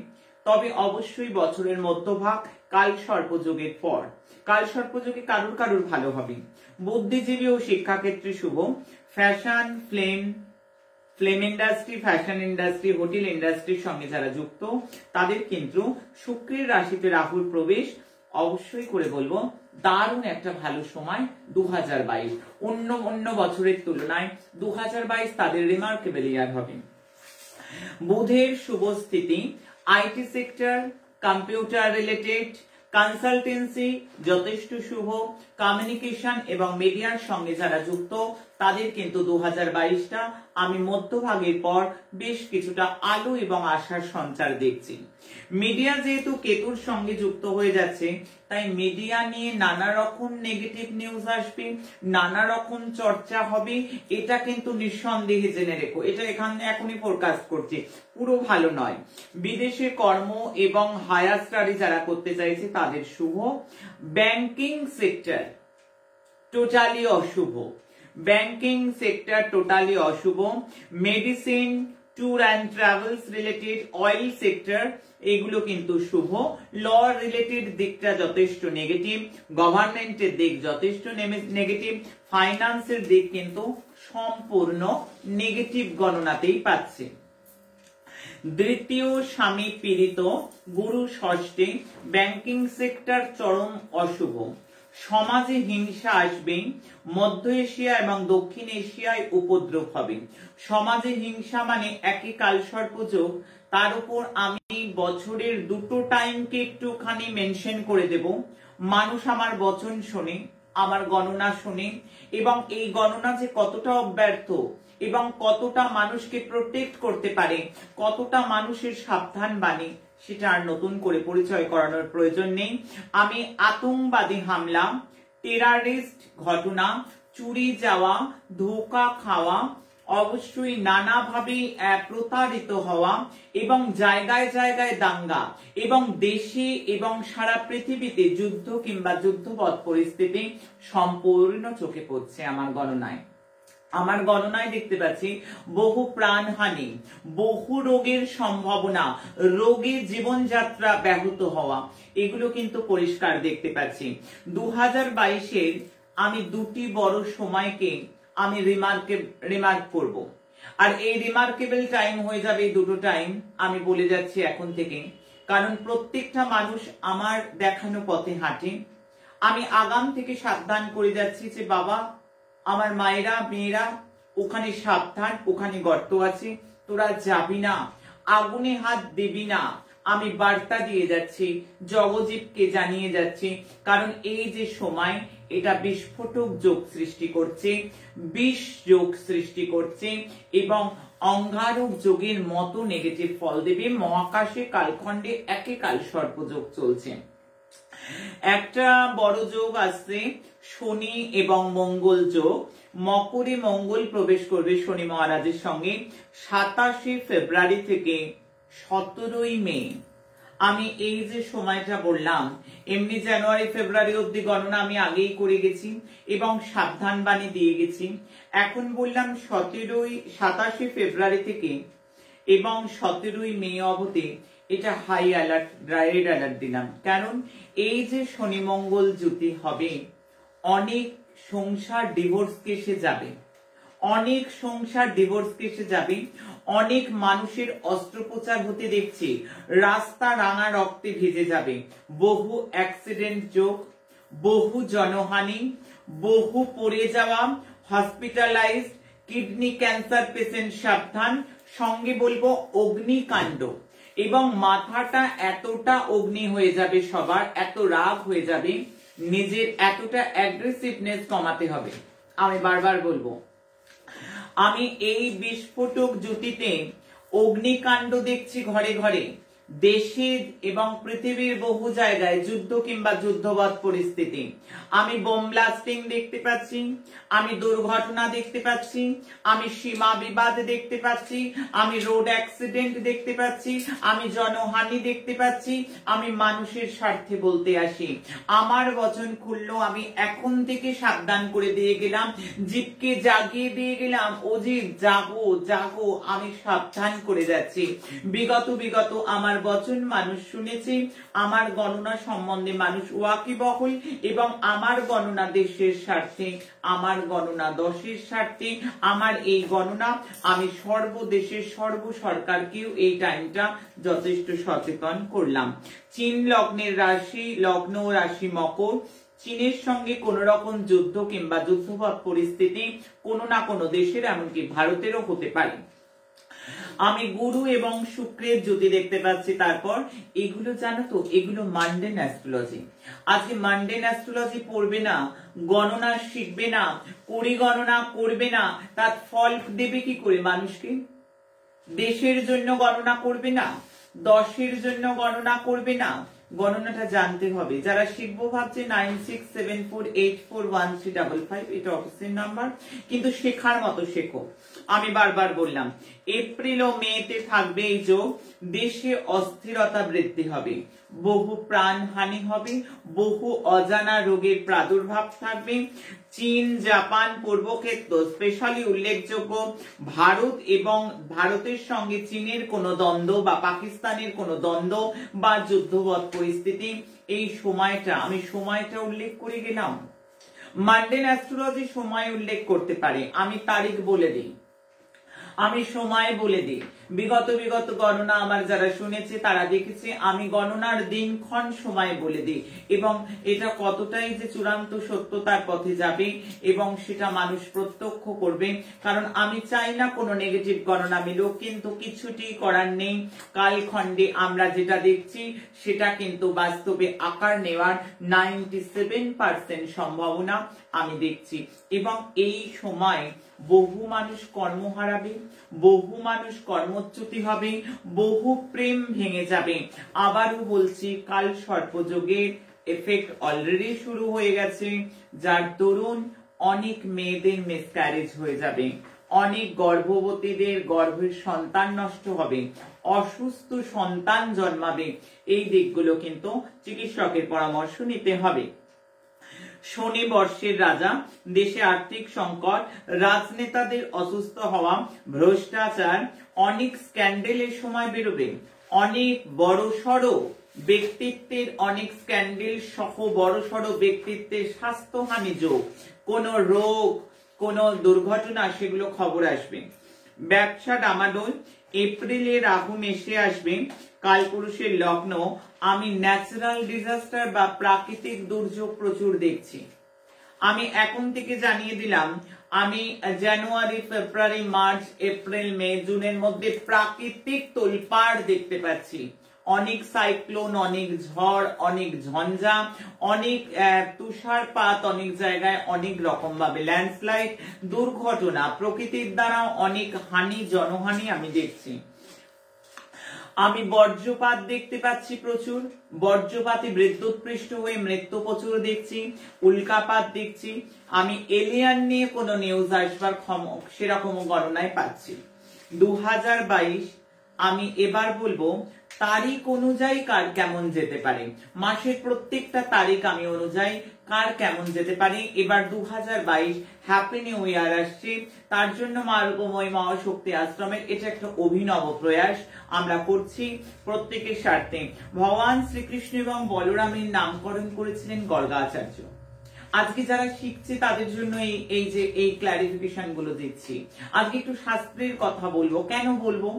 তবে অবশ্যই বছরের মধ্যভাগ কাল সর্পযোগের পর। কাল সর্পযোগে কারুর কারুর ভালো হবে, বুদ্ধিজীবী ও শিক্ষাক্ষেত্রে শুভ, fashion, film industry, fashion industry, hotel ইন্ডাস্ট্রির সঙ্গে যারা যুক্ত তাদের কিন্তু শুক্রের রাশিতে রাহুর প্রবেশ অবশ্যই করে বলবো দারুণ একটা ভালো সময় 2022। অন্য বছরের তুলনায় 2022 তাদের রিমার্কেবল ইয়ার হবে। বুধের শুভ স্থিতি IT sector, computer related, consultancy যথেষ্ট শুভ, কমিউনিকেশন এবং মিডিয়ার সঙ্গে যারা যুক্ত তাদের কিন্তু 2022টা আমি মধ্যভাগের পর বেশ কিছুটা আলো এবং আশার সঞ্চার দেখছি। মিডিয়া যেহেতু কেতুর সঙ্গে যুক্ত হয়ে যাচ্ছে তাই মিডিয়া নিয়ে নানা রকম নেগেটিভ নিউজ আসবে, নানা রকম চর্চা হবে, এটা কিন্তু নিঃসন্দেহে জেনে রেখো। এটা এখানে এখনই ফোরকাস্ট করছি, পুরো ভালো নয়। বিদেশে কর্ম এবং হায়ার স্টাডি যারা করতে চাইছে তাদের শুভ। ব্যাংকিং সেক্টর টোটালি অশুভ, ব্যাংকিং সেক্টর টোটালি অশুভ। Medicine, tour and travels related, oil sector এগুলো কিন্তু শুভ। ল রিলেটেড দিকটা যথেষ্ট নেগেটিভ, গভর্নমেন্টের দিক যথেষ্ট নেগেটিভ, ফাইন্যান্সের দিক কিন্তু সম্পূর্ণ নেগেটিভ গণনাতেই পাচ্ছে। দ্বিতীয় স্বামী পীড়িত, গুরু ষষ্ঠে, ব্যাংকিং সেক্টর চরম অশুভ। সমাজে হিংসা আসবে, মধ্য এশিয়া এবং দক্ষিণ এশিয়ায় উপদ্রব হবে। সমাজে হিংসা মানে একই কালসর্প যোগ, তার উপর আমি বছরের দুটো টাইমকে একটুখানি মেনশন করে দেব। মানুষ আমার বচন শোনে, আমার গণনা শোনে, এবং এই গণনা যে কতটা অব্যর্থ এবং কতটা মানুষকে প্রোটেক্ট করতে পারে, কতটা মানুষের সাবধান বাণী, সেটা আর নতুন করে পরিচয় করানোর প্রয়োজন নেই। আমি আতঙ্কবাদী হামলা, টেরারিস্ট ঘটনা, চুরি যাওয়া, ধোঁকা খাওয়া, অবশ্যই নানাভাবে প্রতারিত হওয়া এবং জায়গায় জায়গায় দাঙ্গা এবং দেশে এবং সারা পৃথিবীতে যুদ্ধ কিংবা যুদ্ধপৎ পরিস্থিতি সম্পূর্ণ চোখে পড়ছে আমার গণনায়। আমার গণনায় দেখতে পাচ্ছি বহু প্রাণহানি, বহু রোগের সম্ভাবনা, রোগে জীবনযাত্রা ব্যাহত হওয়া, এগুলো কিন্তু পরিষ্কার দেখতে পাচ্ছি। 2022-এর আমি দুটি বড় সময়কে আমি রিমার্ক করব, আর এই রিমার্কেবল টাইম হয়ে যাবে এই দুটো টাইম, আমি বলে যাচ্ছি এখন থেকে, কারণ প্রত্যেকটা মানুষ আমার দেখানো পথে হাঁটে। আমি আগাম থেকে সাবধান করে যাচ্ছি যে বাবা, আমার মায়েরা মেয়েরা ওখানে সাবধান, ওখানে গর্ত আছে, তোরা যাবি না, আগুনে হাত দিবি না। আমি বার্তা দিয়ে যাচ্ছি, জগজীবকে জানিয়ে যাচ্ছি, কারণ এই যে সময় এটা বিস্ফোটক যোগ সৃষ্টি করছে, বিষ যোগ সৃষ্টি করছে এবং অঙ্গারক যোগের মতো নেগেটিভ ফল দেবে। মহাকাশে কালখণ্ডে একে কাল সর্পযোগ চলছে। একটা বড় যোগ আসছে শনি এবং মঙ্গল যোগ। মকরে মঙ্গল প্রবেশ করবে শনি মহারাজের সঙ্গে 27 ফেব্রুয়ারি থেকে 17 মে। আমি এই যে সময়টা বললাম, এমনি জানুয়ারি ফেব্রুয়ারি অব্দি গণনা আমি আগেই করে গেছি এবং সাবধান বাণী দিয়ে গেছি। এখন বললাম 27 ফেব্রুয়ারি থেকে এবং 17 মে অবধি এটা হাই অ্যালার্ট, রেড অ্যালার্ট দিলাম। কারণ এই যে শনি মঙ্গল যুতি হবে, অনেক সংসার ডিভোর্স কেসে যাবে, অনেক সংসার ডিভোর্স কেসে যাবে, অনেক মানুষের অস্ত্রোপচার হতে দেখছি, রাস্তা রাঙা রক্তে ভেজে যাবে, বহু অ্যাক্সিডেন্ট যোগ, বহু জনহানি, বহু পড়ে যাওয়া, হসপিটালাইজড, কিডনি ক্যান্সার পেশেন্ট সাবধান। সঙ্গে বলবো অগ্নিকাণ্ড, এবং মাথাটা এতটা অগ্নি হয়ে যাবে, সবার এত রাগ হয়ে যাবে, নিজের এতটা অ্যাগ্রেসিভনেস কমাতে হবে। আমি বারবার বলবো, আমি এই বিস্ফোটক জ্যোতিতে অগ্নিকাণ্ড দেখছি ঘরে ঘরে, দেশে এবং পৃথিবীর বহু জায়গায় যুদ্ধ কিংবা যুদ্ধবৎ পরিস্থিতি। আমি বোম ব্লাস্টিং দেখতে পাচ্ছি, আমি দুর্ঘটনা দেখতে পাচ্ছি, আমি সীমা বিবাদ দেখতে পাচ্ছি, আমি রোড অ্যাক্সিডেন্ট দেখতে পাচ্ছি, আমি জনহানি দেখতে পাচ্ছি। আমি মানুষের স্বার্থে বলতে আসি, আমার বচন খুললো, আমি এখন থেকে সাবধান করে দিয়ে গেলাম, জীবকে জাগিয়ে দিয়ে গেলাম, ও জীব জাগো জাগো, আমি সাবধান করে যাচ্ছি। বিগত আমার বচন মানুষ শুনেছে, আমার গণনা সম্বন্ধে মানুষ ওয়াকিবহুল, এবং আমার গণনা দেশের স্বার্থে, আমার গণনা দশের স্বার্থে, আমার এই গণনা আমি সর্বদেশের সর্ব সরকারকেও এই টাইমটা যথেষ্ট সচেতন করলাম। চীন লগ্নের রাশি, লগ্ন রাশি মকর, চীনের সঙ্গে কোন রকম যুদ্ধ কিংবা যুদ্ধপথ পরিস্থিতি কোনো না কোনো দেশের, এমনকি ভারতেরও হতে পারে। আমি গুরু এবং শুক্রের জ্যোতি দেখতে পাচ্ছি। তারপর এগুলো জানো তো, এগুলো মান্ডেন অ্যাস্ট্রোলজি। আজকে মান্ডেন অ্যাস্ট্রোলজি পড়বে না, গণনা শিখবে না, পরিগণনা করবে না, তার ফল দেবে কি করে মানুষকে? দেশের জন্য গণনা করবে না, দশের জন্য গণনা করবে না, গণনাটা জানতে হবে। যারা শিখবো ভাবছে 9674841355, এটা অফিসের নাম্বার, কিন্তু শেখার মতো শেখো। আমি বারবার বললাম এপ্রিল ও মেতে থাকবে এই যোগ, দেশে অস্থিরতা বৃদ্ধি হবে, বহু প্রাণহানি হবে, বহু অজানা রোগের প্রাদুর্ভাব থাকবে। চীন, জাপান, পূর্বক্ষেত্র স্পেশালি উল্লেখযোগ্য। ভারত এবং ভারতের সঙ্গে চীনের কোনো দ্বন্দ্ব বা পাকিস্তানের কোনো দ্বন্দ্ব বা যুদ্ধবৎ পরিস্থিতি, এই সময়টা আমি সময়টা উল্লেখ করে গেলাম। মান্ডেন অ্যাস্ট্রোলজি সময় উল্লেখ করতে পারে, আমি তারিখ বলে দিই, আমি সময় বলে দিই। বিগত গণনা আমার যারা শুনেছে তারা দেখেছে আমি গণনার দিনক্ষণ সময় বলে দিই, এবং এটা কতটাই যে চূড়ান্ত সত্যতার পথে যাবে এবং সেটা মানুষ প্রত্যক্ষ করবে। কারণ আমি চাই না কোনো নেগেটিভ গণনা মিলুক, কিন্তু কিছুটি করার নেই। কালখণ্ডে আমরা যেটা দেখছি সেটা কিন্তু বাস্তবে আকার নেওয়ার 97% সম্ভাবনা আমি দেখছি। এবং এই সময় বহু মানুষ কর্ম হারাবে, বহু মানুষ কর্মচ্যুতি হবে, বহু প্রেম ভেঙে যাবে। আবারও বলছি, কাল সর্পযোগের এফেক্ট অলরেডি শুরু হয়ে গেছে, যার দরুন অনেক মেয়েদের মিসক্যারেজ হয়ে যাবে, অনেক গর্ভবতীদের গর্ভের সন্তান নষ্ট হবে, অসুস্থ সন্তান জন্মাবে। এই দিকগুলো কিন্তু চিকিৎসকের পরামর্শ নিতে হবে। শনি বর্ষের রাজা, দেশে আর্থিক সংকট, রাজনেতাদের অসুস্থ হওয়া, ভ্রষ্টাচার, অনেক স্ক্যান্ডেলের সময় বেরোবে, অনেক বড়সড় ব্যক্তিত্বের অনেক স্ক্যান্ডেল সহ বড়সড় ব্যক্তিত্বের স্বাস্থ্যহানি যোগ, কোন রোগ, কোন দুর্ঘটনা, সেগুলো খবর আসবে। ব্যবসা ডামাডোল, এপ্রিলে রাহু মেশে আসবে, কালপুরুষের লগ্ন। আমি ন্যাচারাল ডিজাস্টার বা প্রাকৃতিক দুর্যোগ প্রচুর দেখছি। আমি এখন থেকে জানিয়ে দিলাম, আমি জানুয়ারি, ফেব্রুয়ারি, মার্চ, এপ্রিল, মে, জুনের মধ্যে প্রাকৃতিক তোলপাড় দেখতে পাচ্ছি। অনেক সাইক্লোন, অনেক ঝড়, অনেক ঝঞ্ঝা, অনেক তুষারপাত, অনেক জায়গায় অনেক রকম ভাবে ল্যান্ডস্লাইড, দুর্ঘটনা, প্রকৃতির দ্বারা অনেক হানি, জনহানি আমি দেখছি। আমি বজ্রপাত দেখতে পাচ্ছি প্রচুর, বজ্রপাতে বিদ্যুৎপৃষ্ট হয়ে মৃত্যু প্রচুর দেখছি, উল্কাপাত দেখছি। আমি এলিয়ান নিয়ে কোনো নিউজ আসবার সেরকম গণনায় পাচ্ছি। 2022 আমি এবার বলবো তারিখ অনুযায়ী কার কেমন যেতে পারে, মাসের প্রত্যেকটা তারিখ আমি অনুযায়ী কার কেমন যেতে পারে। এবার 2022 হ্যাপি নিউ ইয়ার আসছে, তার জন্য মা রূপময় মহাশক্তি আশ্রমের এটা একটা অভিনব প্রয়াস আমরা করছি প্রত্যেকের স্বার্থে। ভগবান শ্রীকৃষ্ণ এবং বলরামের নামকরণ করেছিলেন গর্গাচার্য। আজকে যারা শিখছে তাদের জন্য এই ক্লারিফিকেশন গুলো দিচ্ছি। আজকে একটু শাস্ত্রের কথা বলবো। কেন বলবো?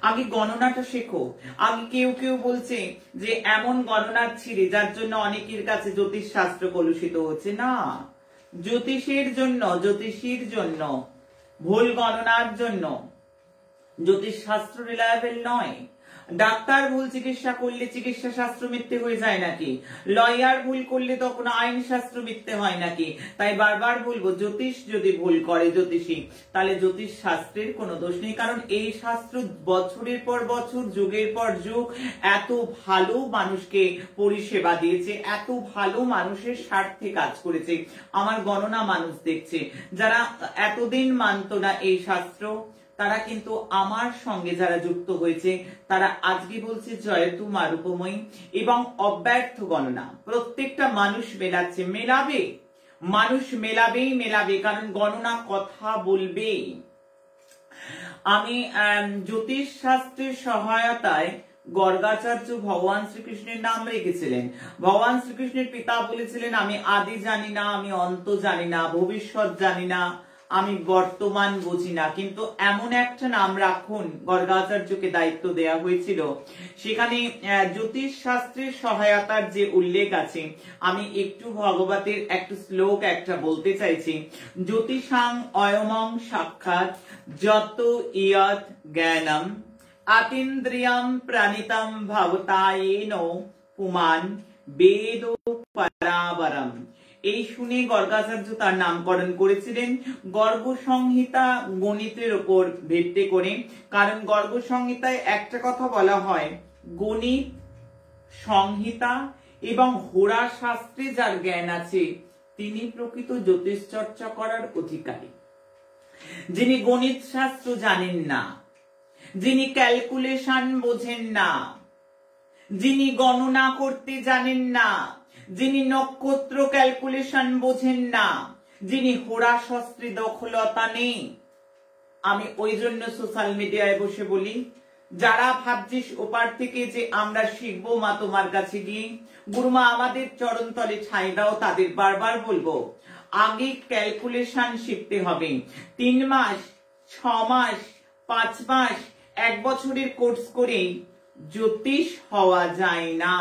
আগে গণনাটা শেখো। আগে কেউ বলছে যে এমন গণনার ছিঁড়ে যার জন্য অনেকের কাছে জ্যোতিষ শাস্ত্র কলুষিত হচ্ছে। না, জ্যোতিষীর জন্য ভুল গণনার জন্য জ্যোতিষ শাস্ত্র রিলায়েবল নয়। ডাক্তার ভুল চিকিৎসা করলে চিকিৎসা শাস্ত্র মিথ্যে হয়ে যায় নাকি? লয়ার ভুল করলে তখন আইন শাস্ত্র মিথ্যে হয় নাকি? তাই বারবার বলবো, জ্যোতিষ যদি ভুল করে জ্যোতিষী, তাহলে জ্যোতিষ শাস্ত্রের কোনো দোষ নেই। কারণ এই শাস্ত্র বছরের পর বছর, যুগের পর যুগ এত ভালো মানুষকে পরিষেবা দিয়েছে, এত ভালো মানুষের স্বার্থে কাজ করেছে। আমার গণনা মানুষ দেখছে, যারা এতদিন মানত না এই শাস্ত্র, তারা কিন্তু আমার সঙ্গে যারা যুক্ত হয়েছে তারা আজকে বলছে জয়তু মা রূপময়ী। এবং অব্যর্থ গণনা প্রত্যেকটা মানুষ মেলাচ্ছে, মেলাবে, মানুষ মেলাবে, কারণ গণনা কথা বলবে। আমি জ্যোতিষ শাস্ত্রের সহায়তায় গর্গাচার্য ভগবান শ্রীকৃষ্ণের নাম রেখেছিলেন। ভগবান শ্রীকৃষ্ণের পিতা বলেছিলেন, আমি আদি জানি না, আমি অন্ত জানি না, ভবিষ্যৎ জানি না, আমি বর্তমান বুঝি না, কিন্তু এমন একটা নাম রাখুন। গর্গাচার্যকে দায়িত্ব দেয়া হয়েছিল। সেখানে জ্যোতিষ শাস্ত্রের সহায়তার যে উল্লেখ আছে, আমি একটু ভগবতের একটা শ্লোক একটা বলতে চাইছি। জ্যোতিষাং অয়মং সাক্ষাৎ যত ইয়ৎ জ্ঞানম আতীন্দ্রিয়ম প্রাণিতম ভবতায়েন পুমান বেদ পরাবরম। এই শুনে গর্গাচার্য তার নামকরণ করেছিলেন গর্গ সংহিতা গণিতের উপর ভিত্তি করে। কারণ গর্গ সংহিতায় একটা কথা বলা হয়, গণিত সংহিতা এবং হোরা শাস্ত্রে যার জ্ঞান আছে তিনি প্রকৃত জ্যোতিষ চর্চা করার অধিকারী। যিনি গণিত শাস্ত্র জানেন না, যিনি ক্যালকুলেশন বোঝেন না, যিনি গণনা করতে জানেন না, যিনি নক্ষত্র ক্যালকুলেশন বোঝেন না, যিনি হোরা শাস্ত্রে দখলতা নেই। আমি ওই জন্য সোশ্যাল মিডিয়ায় বসে বলি, যারা ভাবছিস ওপার থেকে যে আমরা শিখবো মা তোমার কাছে গিয়ে, গুরুমা আমাদের চরণ তলে ঠাঁই দাও, তাদের বারবার বলবো আগে ক্যালকুলেশন শিখতে হবে। 3 মাস, 6 মাস, 5 মাস, 1 বছরের কোর্স করে জ্যোতিষ হওয়া যায় না।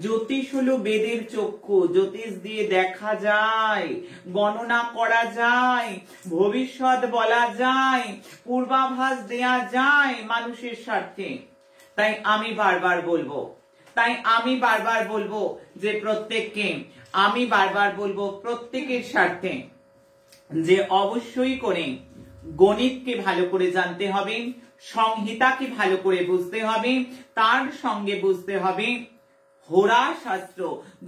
জ্যোতিষ হলো বেদের চক্ষু, জ্যোতিষ দিয়ে দেখা যায়, গণনা করা যায়, ভবিষ্যৎ বলা যায়, পূর্বাভাস দেয়া যায় মানুষের স্বার্থে। তাই আমি বারবার বলবো যে প্রত্যেকের স্বার্থে যে অবশ্যই করে গণিতকে ভালো করে জানতে হবে, সংহিতাকে ভালো করে বুঝতে হবে, তার সঙ্গে বুঝতে হবে হোরা শাস্ত্র।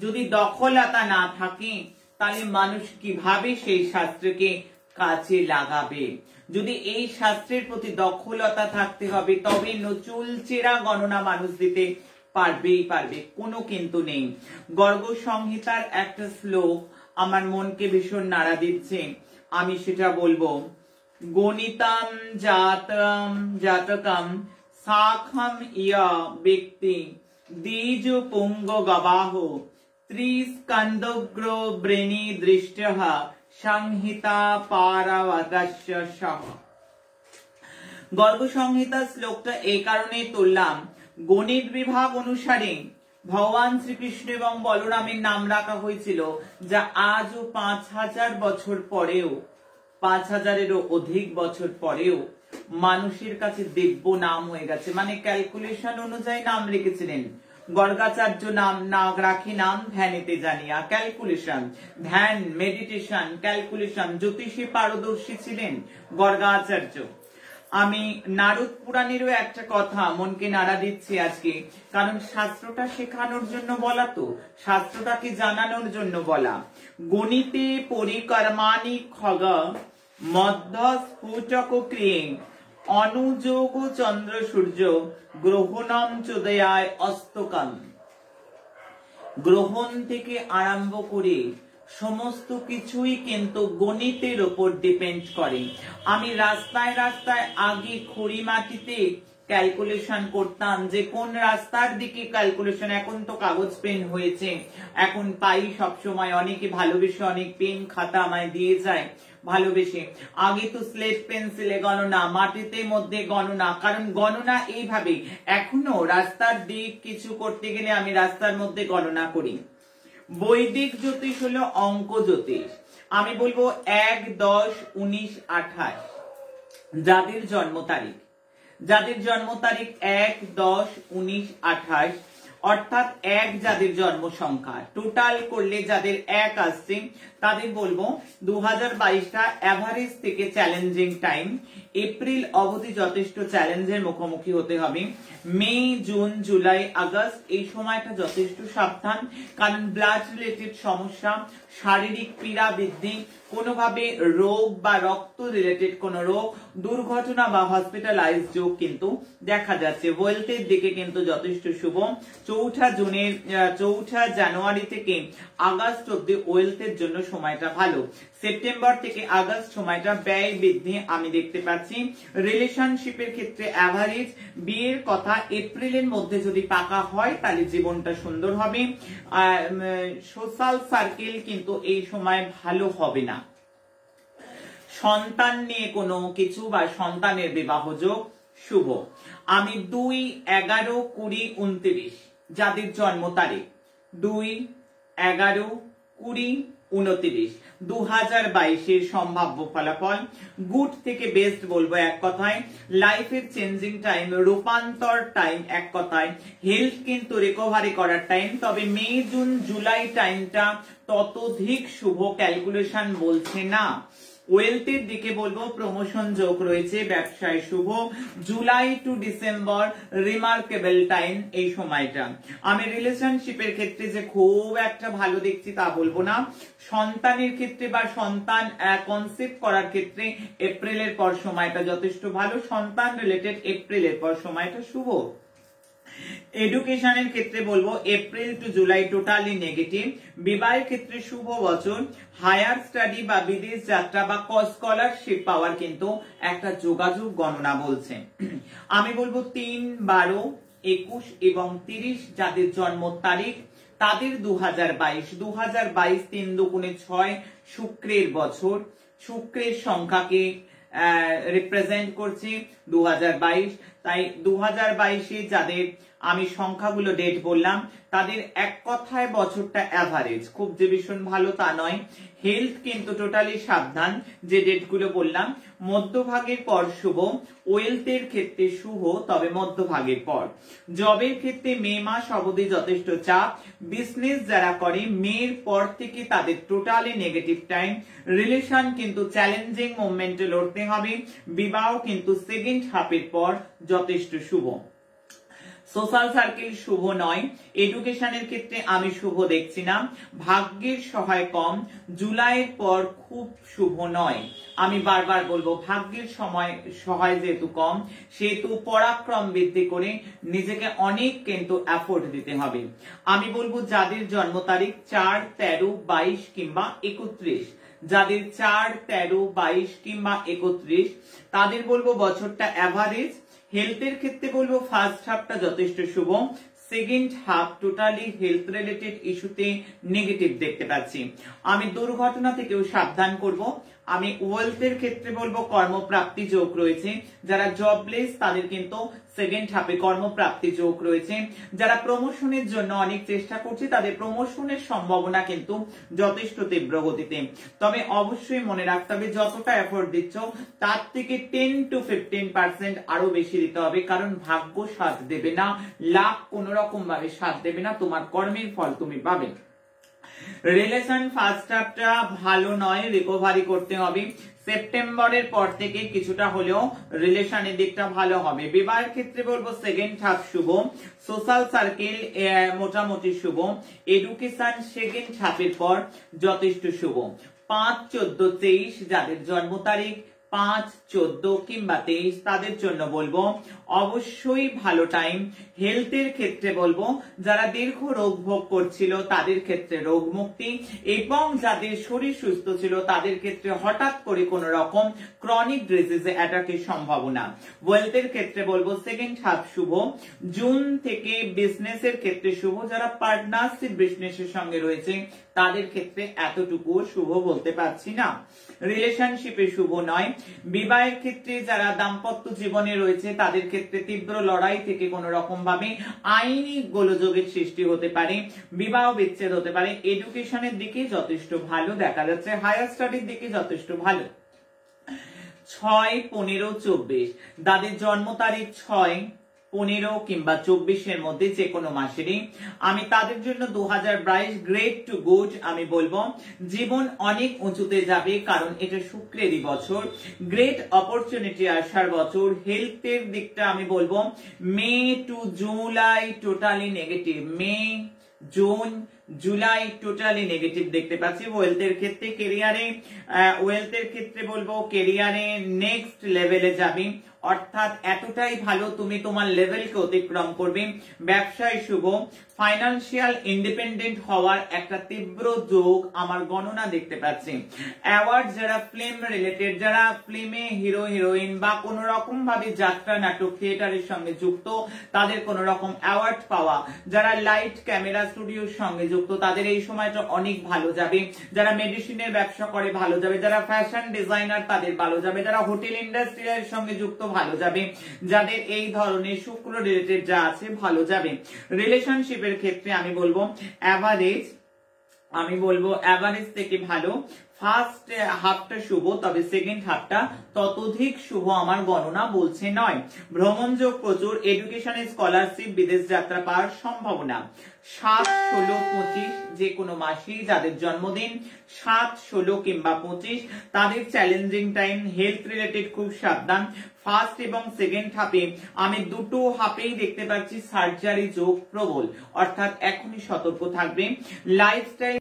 যদি দখলতা না থাকে তাহলে মানুষ কিভাবে সেই শাস্ত্রকে কাজে লাগাবে? যদি এই শাস্ত্রের প্রতি দখলতা থাকতে হবে, তবে চুলচেরা গণনা মানুষ দিতে পারবে, কোনো কিন্তু নেই। গর্গ সংহিতার একটা শ্লোক আমার মনকে ভীষণ নাড়া দিচ্ছে, আমি সেটা বলবো। গণিতম জাতকম সাখম ইয়া ব্যক্তি দ্বিজ পুঙ্গ গবাহ ত্রিস্কন্দগ্র ব্রেণী দৃষ্টঃ সংহিতা পারাবতস্য সহ। গর্গ সংহিতা শ্লোকটা এই কারণে তুললাম, গণিত বিভাগ অনুসারে ভগবান শ্রীকৃষ্ণ এবং বলরামের নাম রাখা হয়েছিল, যা আজও 5000 বছর পরেও, 5000-এরও অধিক বছর পরেও মানুষের কাছে দিব্য নাম হয়ে গেছে। মানে ক্যালকুলেশন অনুযায়ী নাম রেখেছিলেন। গর্গাচার্য নাম না রাখি নাম ধ্যানেতে জানিয়া। ক্যালকুলেশন, ধ্যান, মেডিটেশন, ক্যালকুলেশন, জ্যোতিষী পারদর্শী ছিলেন গর্গাচার্য। আমি নারদ পুরাণেরও একটা কথা মনকে নাড়া দিচ্ছি আজকে, কারণ শাস্ত্রটা শেখানোর জন্য বলা, তো শাস্ত্রটাকে জানানোর জন্য বলা। গণিতে পরিকর্মাণি খগ মধ্য স্ফুটক ক্রিয়ে অনুযোগ চন্দ্র সূর্য গ্রহণম চোদয়ায় অস্তকম। গ্রহণ থেকে আরম্ভ করে সমস্ত কিছুই কিন্তু গণিতের উপর ডিপেন্ড করে। আমি রাস্তায় আগে খড়ি মাটিতে ক্যালকুলেশন করতাম যে কোন রাস্তার দিকে ক্যালকুলেশন। এখন তো কাগজ পেন হয়েছে, এখন পাই সবসময়। অনেকে ভালোবেসে অনেক পেন খাতা আমায় দিয়ে যায় ভালোবেসে। আগে তো স্লেট পেন্সিলে গণনা, মাটিতে মধ্যে গণনা, কারণ গণনা এইভাবে। এখনো রাস্তার দিক কিছু করতে গেলে আমি রাস্তার মধ্যে গণনা করি। বৈদিক জ্যোতিষ হলো অঙ্ক জ্যোতিষ। আমি বলবো 1, 10, 19, 28 যাদের জন্ম তারিখ 1, 10, 19, 28, অর্থাৎ 1 যাদের জন্ম সংখ্যা, টোটাল করলে যাদের 1 আসছে তাদের বলবো 2022টা এভারেজ থেকে চ্যালেঞ্জিং টাইম। এপ্রিল অবধি যথেষ্ট চ্যালেঞ্জের মুখোমুখি হতে হবে। মে, জুন, জুলাই, আগস্ট এই সময়টা যথেষ্ট সাবধান, কারণ ব্লাড রিলেটেড সমস্যা, শারীরিক পীড়া বৃদ্ধি, কোনোভাবে রোগ বা রক্ত রিলেটেড কোনো রোগ, দুর্ঘটনা বা হসপিটালাইজ যোগ কিন্তু দেখা যাচ্ছে। ওয়েলথের দিকে কিন্তু যথেষ্ট শুভ। 4 জানুয়ারি থেকে আগস্ট অব্দি ওয়েলথের জন্য সময়টা ভালো। সেপ্টেম্বর থেকে আগস্ট সময়টা ব্যয় বৃদ্ধি আমি দেখতে পাচ্ছি। রিলেশনশিপের ক্ষেত্রে অ্যাভারেজ, বিয়ের কথা এপ্রিলের মধ্যে যদি পাকা হয় তাহলে জীবনটা সুন্দর হবে। সোশ্যাল সার্কেল কিন্তু এই সময় ভালো হবে না। সন্তান নিয়ে কোনো কিছু বা সন্তানের বিবাহ যোগ শুভ। আমি 2, 11, 20, 29 যাদের জন্ম তারিখ 2, 11, 20, 29 2022 সম্ভাব্য ফলাফল গুড থেকে বেস্ট বলবো এক কথায়। লাইফের চেঞ্জিং টাইম, রূপান্তর টাইম এক কথায়। হেলথ কিন্তু রিকভারি করার টাইম, তবে মে, জুন, জুলাই টাইমটা ততোধিক শুভ ক্যালকুলেশন বলছে না। ওয়েলথের দিকে বলবো প্রমোশন যোগ রয়েছে, ব্যবসায় শুভ। July to December remarkable time এই সময়টা। আমি রিলেশনশিপের ক্ষেত্রে যে খুব একটা ভালো দেখছি তা বলবো না। সন্তানের ক্ষেত্রে বা সন্তান কনসেপ্ট করার ক্ষেত্রে এপ্রিলের পর সময়টা যথেষ্ট ভালো। সন্তান রিলেটেড এপ্রিলের পর সময়টা শুভ। এডুকেশনের ক্ষেত্রে বলবো April to July totally negative. বিবাহের ক্ষেত্রে শুভ বছর। হায়ার স্টাডি বা বিদেশ যাত্রা বা স্কলারশিপ পাওয়ার কিন্তু একটা যোগাযোগ গণনা বলছে। আমি বলবো 3, 12, 21 এবং 30 যাদের জন্ম তারিখ তাদের 2022 3 দুগুণে 6 শুক্রের বছর। শুক্রের সংখ্যাকে রিপ্রেজেন্ট করছে 2022। তাই 2022 যাদের আমি সংখ্যাগুলো ডেট বললাম তাদের এক কথায় বছরটা অ্যাভারেজ, খুব যে ভীষণ ভালো তা নয়। হেলথ কিন্তু টোটালি সাবধান যে ডেটগুলো বললাম। মধ্যভাগের পর শুভ। ওয়েলথের ক্ষেত্রে শুভ, তবে মধ্যভাগের পর। জবের ক্ষেত্রে মে মাস অবধি যথেষ্ট চাপ। বিজনেস যারা করে মের পর থেকে তাদের টোটালি নেগেটিভ টাইম। রিলেশন কিন্তু চ্যালেঞ্জিং মোমেন্টে লড়তে হবে। বিবাহ কিন্তু সেকেন্ড হাফের পর যথেষ্ট শুভ। সোশ্যাল সার্কেল শুভ নয়। এডুকেশনের ক্ষেত্রে আমি শুভ দেখছি না। ভাগ্যের সহায় কম। জুলাইয়ের পর খুব শুভ নয়। আমি বারবার বলবো ভাগ্যের সহায় যেহেতু কম সেহেতু পরাক্রম বৃদ্ধি করে নিজেকে অনেক কিন্তু এফোর্ট দিতে হবে। আমি বলবো যাদের জন্ম তারিখ 4, 13, 22 কিংবা 31, যাদের 4, 13, 22 কিংবা 31 তাদের বলবো বছরটা অ্যাভারেজ। হেলথের ক্ষেত্রে বলবো ফার্স্ট হাফটা যথেষ্ট শুভ। Second half totally health related ইস্যুতে নেগেটিভ দেখতে পাচ্ছি। আমি দুর্ঘটনা থেকেও সাবধান করব। আমি ওয়েলথের ক্ষেত্রে বলবো কর্মপ্রাপ্তি যোগ রয়েছে। যারা জবলেস তাদের কিন্তু সেকেন্ড হাফে কর্মপ্রাপ্তি যোগ রয়েছে। যারা প্রমোশনের জন্য অনেক চেষ্টা করছে তাদের প্রমোশনের সম্ভাবনা কিন্তু যথেষ্ট তীব্র গতিতে। তবে অবশ্যই মনে রাখতে হবে যতটা এফোর্ট দিচ্ছ তার থেকে 10 to 15% আরো বেশি দিতে হবে, কারণ ভাগ্য সাথ দেবে না, লাভ কোন রকম ভাবে সাথ দেবে না, তোমার কর্মের ফল তুমি পাবে। রিলেশন ফার্স্ট হাফটা ভালো নয়, রিকভারি করতে হবে। সেপ্টেম্বরের পর থেকে কিছুটা হলেও রিলেশনের দিকটা ভালো হবে। বিবাহের ক্ষেত্রে বলবো সেকেন্ড হাফ শুভ। সোশ্যাল সার্কেল মোটামুটি শুভ। এডুকেশন সেকেন্ড হাফের পর যথেষ্ট শুভ। 5, 14, 23 যাদের জন্ম তারিখ 5, 14 কিংবা 23 তাদের জন্য বলবো অবশ্যই ভালো টাইম। হেলথের ক্ষেত্রে বলবো যারা দীর্ঘ রোগ ভোগ করছিল তাদের ক্ষেত্রে রোগ মুক্তি, এবং যাদের শরীর সুস্থ ছিল তাদের ক্ষেত্রে হঠাৎ করে কোন রকম ক্রনিক ডিজিজে অ্যাটাকের সম্ভাবনা। ওয়েলথের ক্ষেত্রে বলবো সেকেন্ড হাফ শুভ। জুন থেকে বিজনেসের ক্ষেত্রে শুভ। যারা পার্টনারশিপ বিজনেসের সঙ্গে রয়েছে তাদের ক্ষেত্রে এতটুকু শুভ বলতে পারছি না। রিলেশনশিপে শুভ নয়। বিবাহের ক্ষেত্রে যারা দাম্পত্য জীবনে রয়েছে তাদের ক্ষেত্রে তীব্র লড়াই থেকে কোন রকম ভাবে আইনি গোলযোগের সৃষ্টি হতে পারে, বিবাহ বিচ্ছেদ হতে পারে। এডুকেশনের দিকে যথেষ্ট ভালো দেখা যাচ্ছে, হায়ার স্টাডির দিকে যথেষ্ট ভালো। 6, 15, 24 যাদের জন্ম তারিখ 6, 15 কিংবা 24 মধ্যে যে কোনো মাসেরই আমি তাদের জন্য 2022 গ্রেট টু গুড আমি বলবো। জীবন অনেক উঁচুতে যাবে, কারণ এটা শুক্রেরই বছর। গ্রেট অপরচুনিটি আসার বছর। হেলথের দিকটা আমি বলবো মে টু জুলাই টোটালি নেগেটিভ। মে, জুন, জুলাই টোটালি নেগেটিভ দেখতে পাচ্ছি। ওয়েলথের ক্ষেত্রে ওয়েলথের ক্ষেত্রে বলবো কেরিয়ারে নেক্সট লেভেলে যাবি, অর্থাৎ এতটাই ভালো তুমি তোমার লেভেলকে অতিক্রম করবে। ব্যবসায় শুভ, ফাইন্যান্সিয়াল ইন্ডিপেন্ডেন্ট হওয়ার একটা তীব্র যোগ আমার গণনা দেখতে পাচ্ছি। অ্যাওয়ার্ড যারা ফিল্ম রিলেটেড, যারা ফিল্মে হিরো হিরোইন বা কোন রকম ভাবে যাত্রা নাটক থিয়েটারের সঙ্গে যুক্ত, তাদের কোন রকম অ্যাওয়ার্ড পাওয়া, যারা লাইট ক্যামেরা স্টুডিওর সঙ্গে যুক্ত তাদের এই সময়টা অনেক ভালো যাবে। যারা মেডিসিনের ব্যবসা করে ভালো যাবে, যারা ফ্যাশন ডিজাইনার তাদের ভালো যাবে, যারা হোটেল ইন্ডাস্ট্রির সঙ্গে যুক্ত ভালো যাবে, যাদের এই ধরনের শুক্র রিলেটেড যা আছে ভালো যাবে। রিলেশনশিপের ক্ষেত্রে আমি বলবো অ্যাভারেজ থেকে ভালো। ফার্স্ট হাফটা শুভ, তবে সেকেন্ড হাফটা ততোধিক শুভ আমার গণনা বলছে নয়। ভ্রমণ যোগ প্রচুর, এডুকেশনে স্কলারশিপ, বিদেশ যাত্রা পাওয়ার সম্ভাবনা। 7, 16, 25 যে কোনো মাসেই যাদের জন্মদিন 7, 16 কিংবা 25 তাদের চ্যালেঞ্জিং টাইম। হেলথ রিলেটেড খুব সাবধান। ফার্স্ট এবং সেকেন্ড হাফে আমি দুটো হাফেই দেখতে পাচ্ছি সার্জারি যোগ প্রবল, অর্থাৎ এখনই সতর্ক থাকবে। লাইফস্টাইল